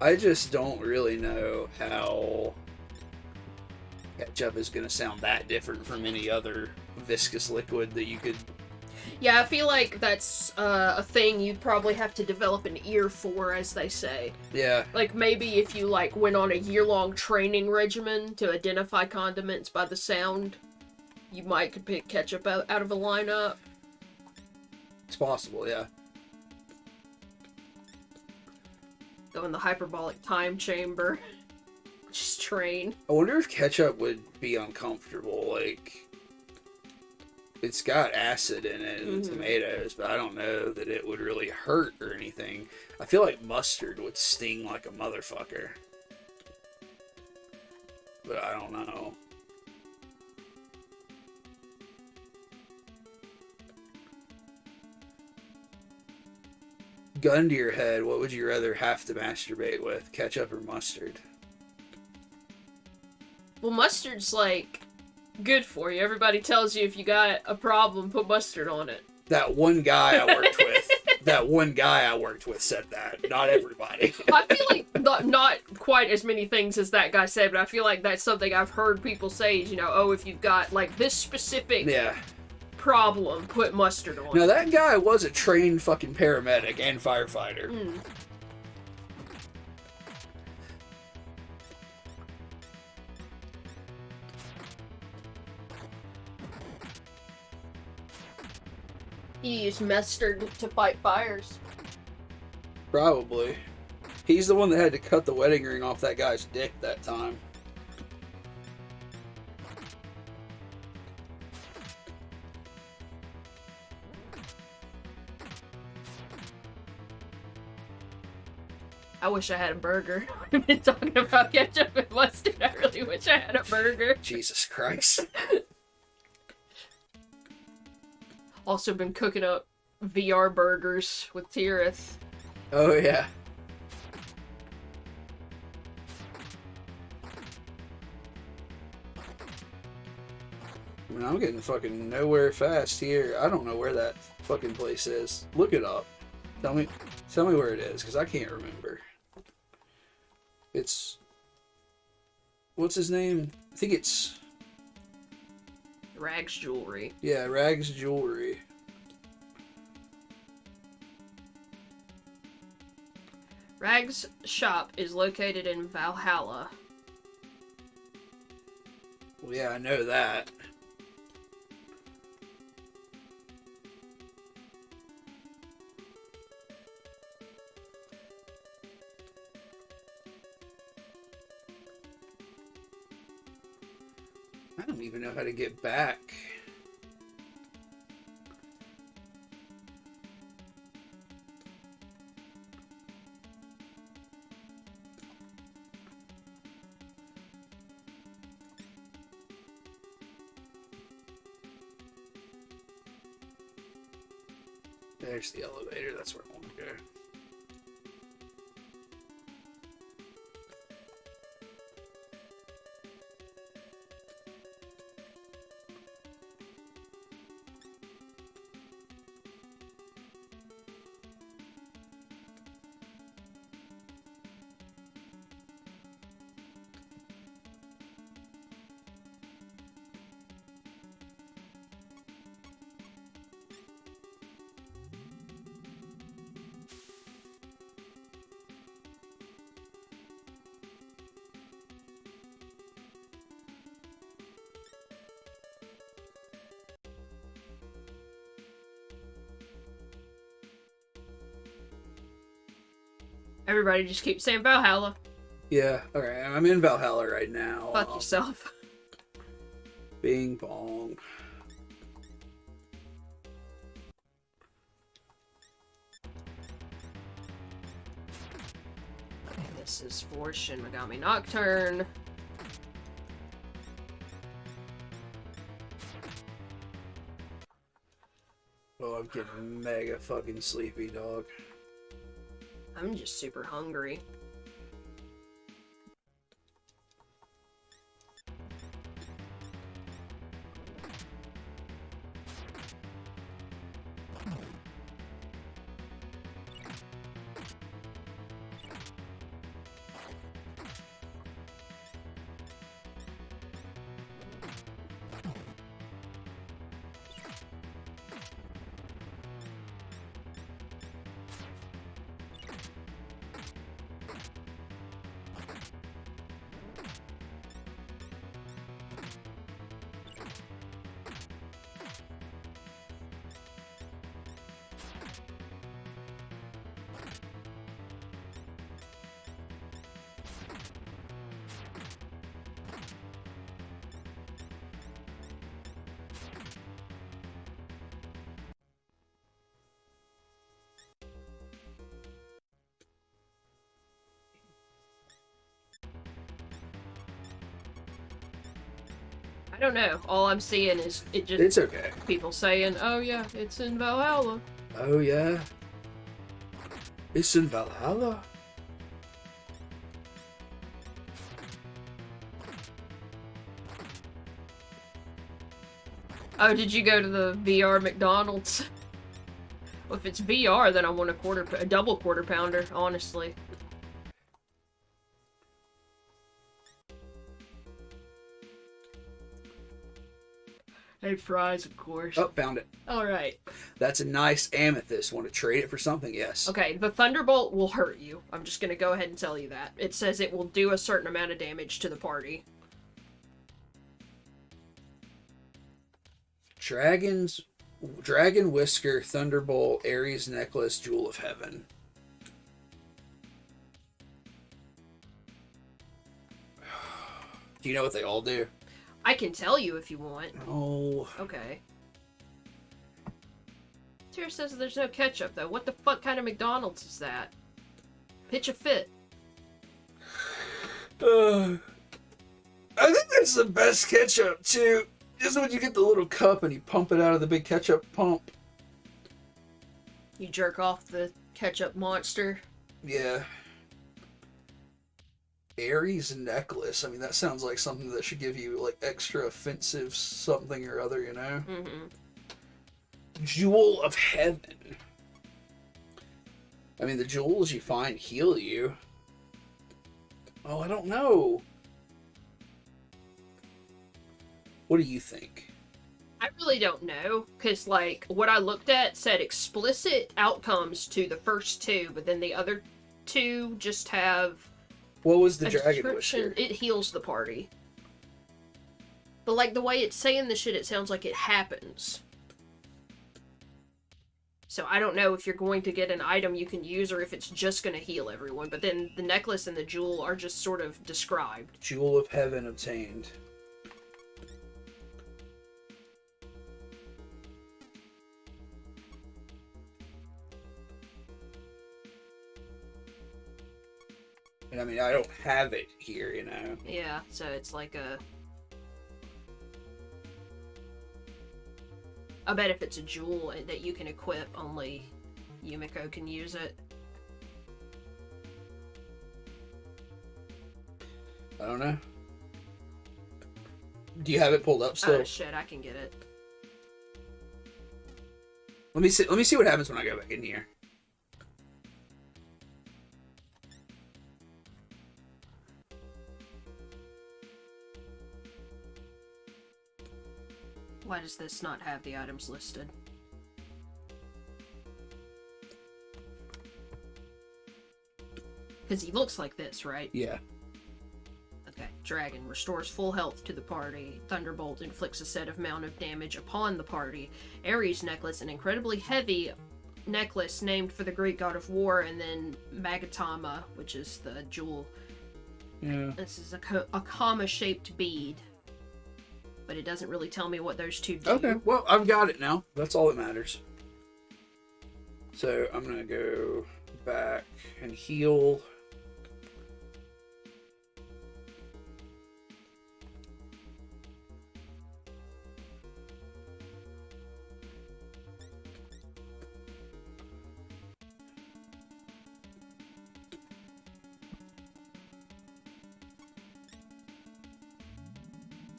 I just don't really know how ketchup is going to sound that different from any other viscous liquid that you could... Yeah, I feel like that's a thing you'd probably have to develop an ear for, as they say. Yeah. Like, maybe if you, like, went on a year-long training regimen to identify condiments by the sound, you might could pick ketchup out of a lineup. It's possible, yeah. Go in the hyperbolic time chamber. Just train. I wonder if ketchup would be uncomfortable, like... It's got acid in it and tomatoes, but I don't know that it would really hurt or anything. I feel like mustard would sting like a motherfucker. But I don't know. Gun to your head, what would you rather have to masturbate with? Ketchup or mustard? Well, mustard's, like, good for you. Everybody tells you if you got a problem, put mustard on it. That one guy I worked with that one guy I worked with said that. Not everybody. I feel like not quite as many things as that guy said, but I feel like that's something I've heard people say is, oh, if you've got, like, this specific problem, put mustard on it. Now, that guy was a trained fucking paramedic and firefighter. Mm. He used mustard to fight fires. Probably. He's the one that had to cut the wedding ring off that guy's dick that time. I wish I had a burger. We've been talking about ketchup and mustard. I really wish I had a burger. Jesus Christ. Also been cooking up VR burgers with Tirith. Oh, yeah. I mean, I'm getting fucking nowhere fast here. I don't know where that fucking place is. Look it up. Tell me where it is, because I can't remember. It's... What's his name? I think it's... Rags Jewelry. Yeah, Rags Jewelry. Rags' shop is located in Valhalla. Well, yeah, I know that. I don't even know how to get back. There's the elevator, that's where I want to go. Everybody just keeps saying Valhalla. Yeah, alright, I'm in Valhalla right now. Fuck yourself. Bing bong. This is for Shin Megami Nocturne. Oh, I'm getting mega fucking sleepy, dog. I'm just super hungry. I don't know. All I'm seeing is It's okay. people saying, "Oh yeah, it's in Valhalla." Oh yeah? It's in Valhalla? Oh, did you go to the VR McDonald's? Well, if it's VR, then I want a double quarter pounder, honestly. And fries, of course. Oh, found it. Alright. That's a nice amethyst. Want to trade it for something? Yes. Okay, the Thunderbolt will hurt you. I'm just gonna go ahead and tell you that. It says it will do a certain amount of damage to the party. Dragon Whisker, Thunderbolt, Ares Necklace, Jewel of Heaven. Do you know what they all do? I can tell you if you want. Oh. Okay. Tara says there's no ketchup, though. What the fuck kind of McDonald's is that? Pitch a fit. I think that's the best ketchup, too. Just when you get the little cup and you pump it out of the big ketchup pump. You jerk off the ketchup monster. Yeah. Ares Necklace. I mean, that sounds like something that should give you, like, extra offensive something or other, you know? Mm-hmm. Jewel of Heaven. I mean, the jewels you find heal you. Oh, I don't know. What do you think? I really don't know, because, like, what I looked at said explicit outcomes to the first two, but then the other two just have What was the a Dragon description. Whisker? It heals the party. But, like, the way it's saying the shit, it sounds like it happens. So I don't know if you're going to get an item you can use or if it's just going to heal everyone. But then the necklace and the jewel are just sort of described. Jewel of Heaven obtained. And I mean, I don't have it here, you know. Yeah, so it's like a... I bet if it's a jewel that you can equip, only Yumiko can use it. I don't know. Do you have it pulled up still? Oh shit, I can get it. Let me see what happens when I go back in here. Why does this not have the items listed? Because he looks like this, right? Yeah. Okay. Dragon restores full health to the party. Thunderbolt inflicts a set amount of damage upon the party. Ares necklace, an incredibly heavy necklace named for the Greek god of war, and then Magatama, which is the jewel. Yeah. This is a comma-shaped bead. But it doesn't really tell me what those two do. Okay, well, I've got it now. That's all that matters. So I'm gonna go back and heal.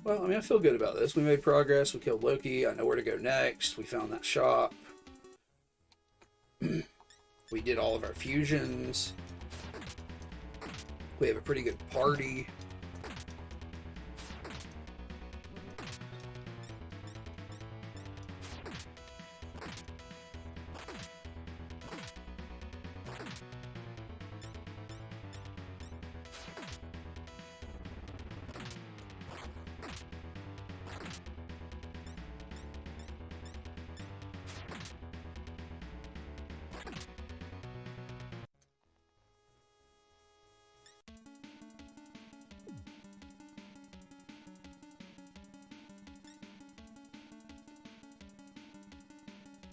Well, I mean, I feel good about this. We made progress. We killed Loki. I know where to go next. We found that shop. We did all of our fusions. We have a pretty good party.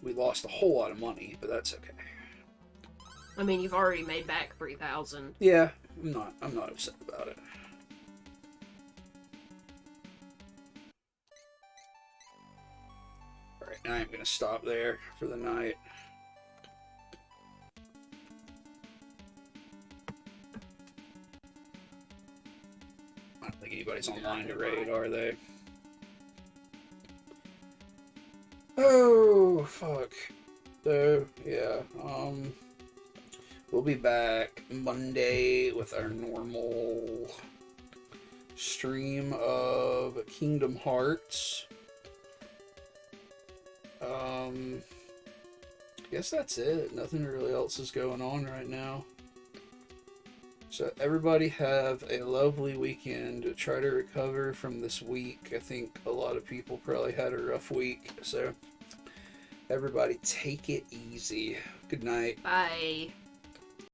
We lost a whole lot of money, but that's okay. I mean, you've already made back 3,000. Yeah, I'm not upset about it. Alright, now I'm gonna stop there for the night. I don't think anybody's online to raid, are they? Oh, fuck. So yeah, we'll be back Monday with our normal stream of Kingdom Hearts. I guess that's it. Nothing really else is going on right now. So everybody have a lovely weekend. Try to recover from this week. I think a lot of people probably had a rough week. So everybody take it easy. Good night. Bye.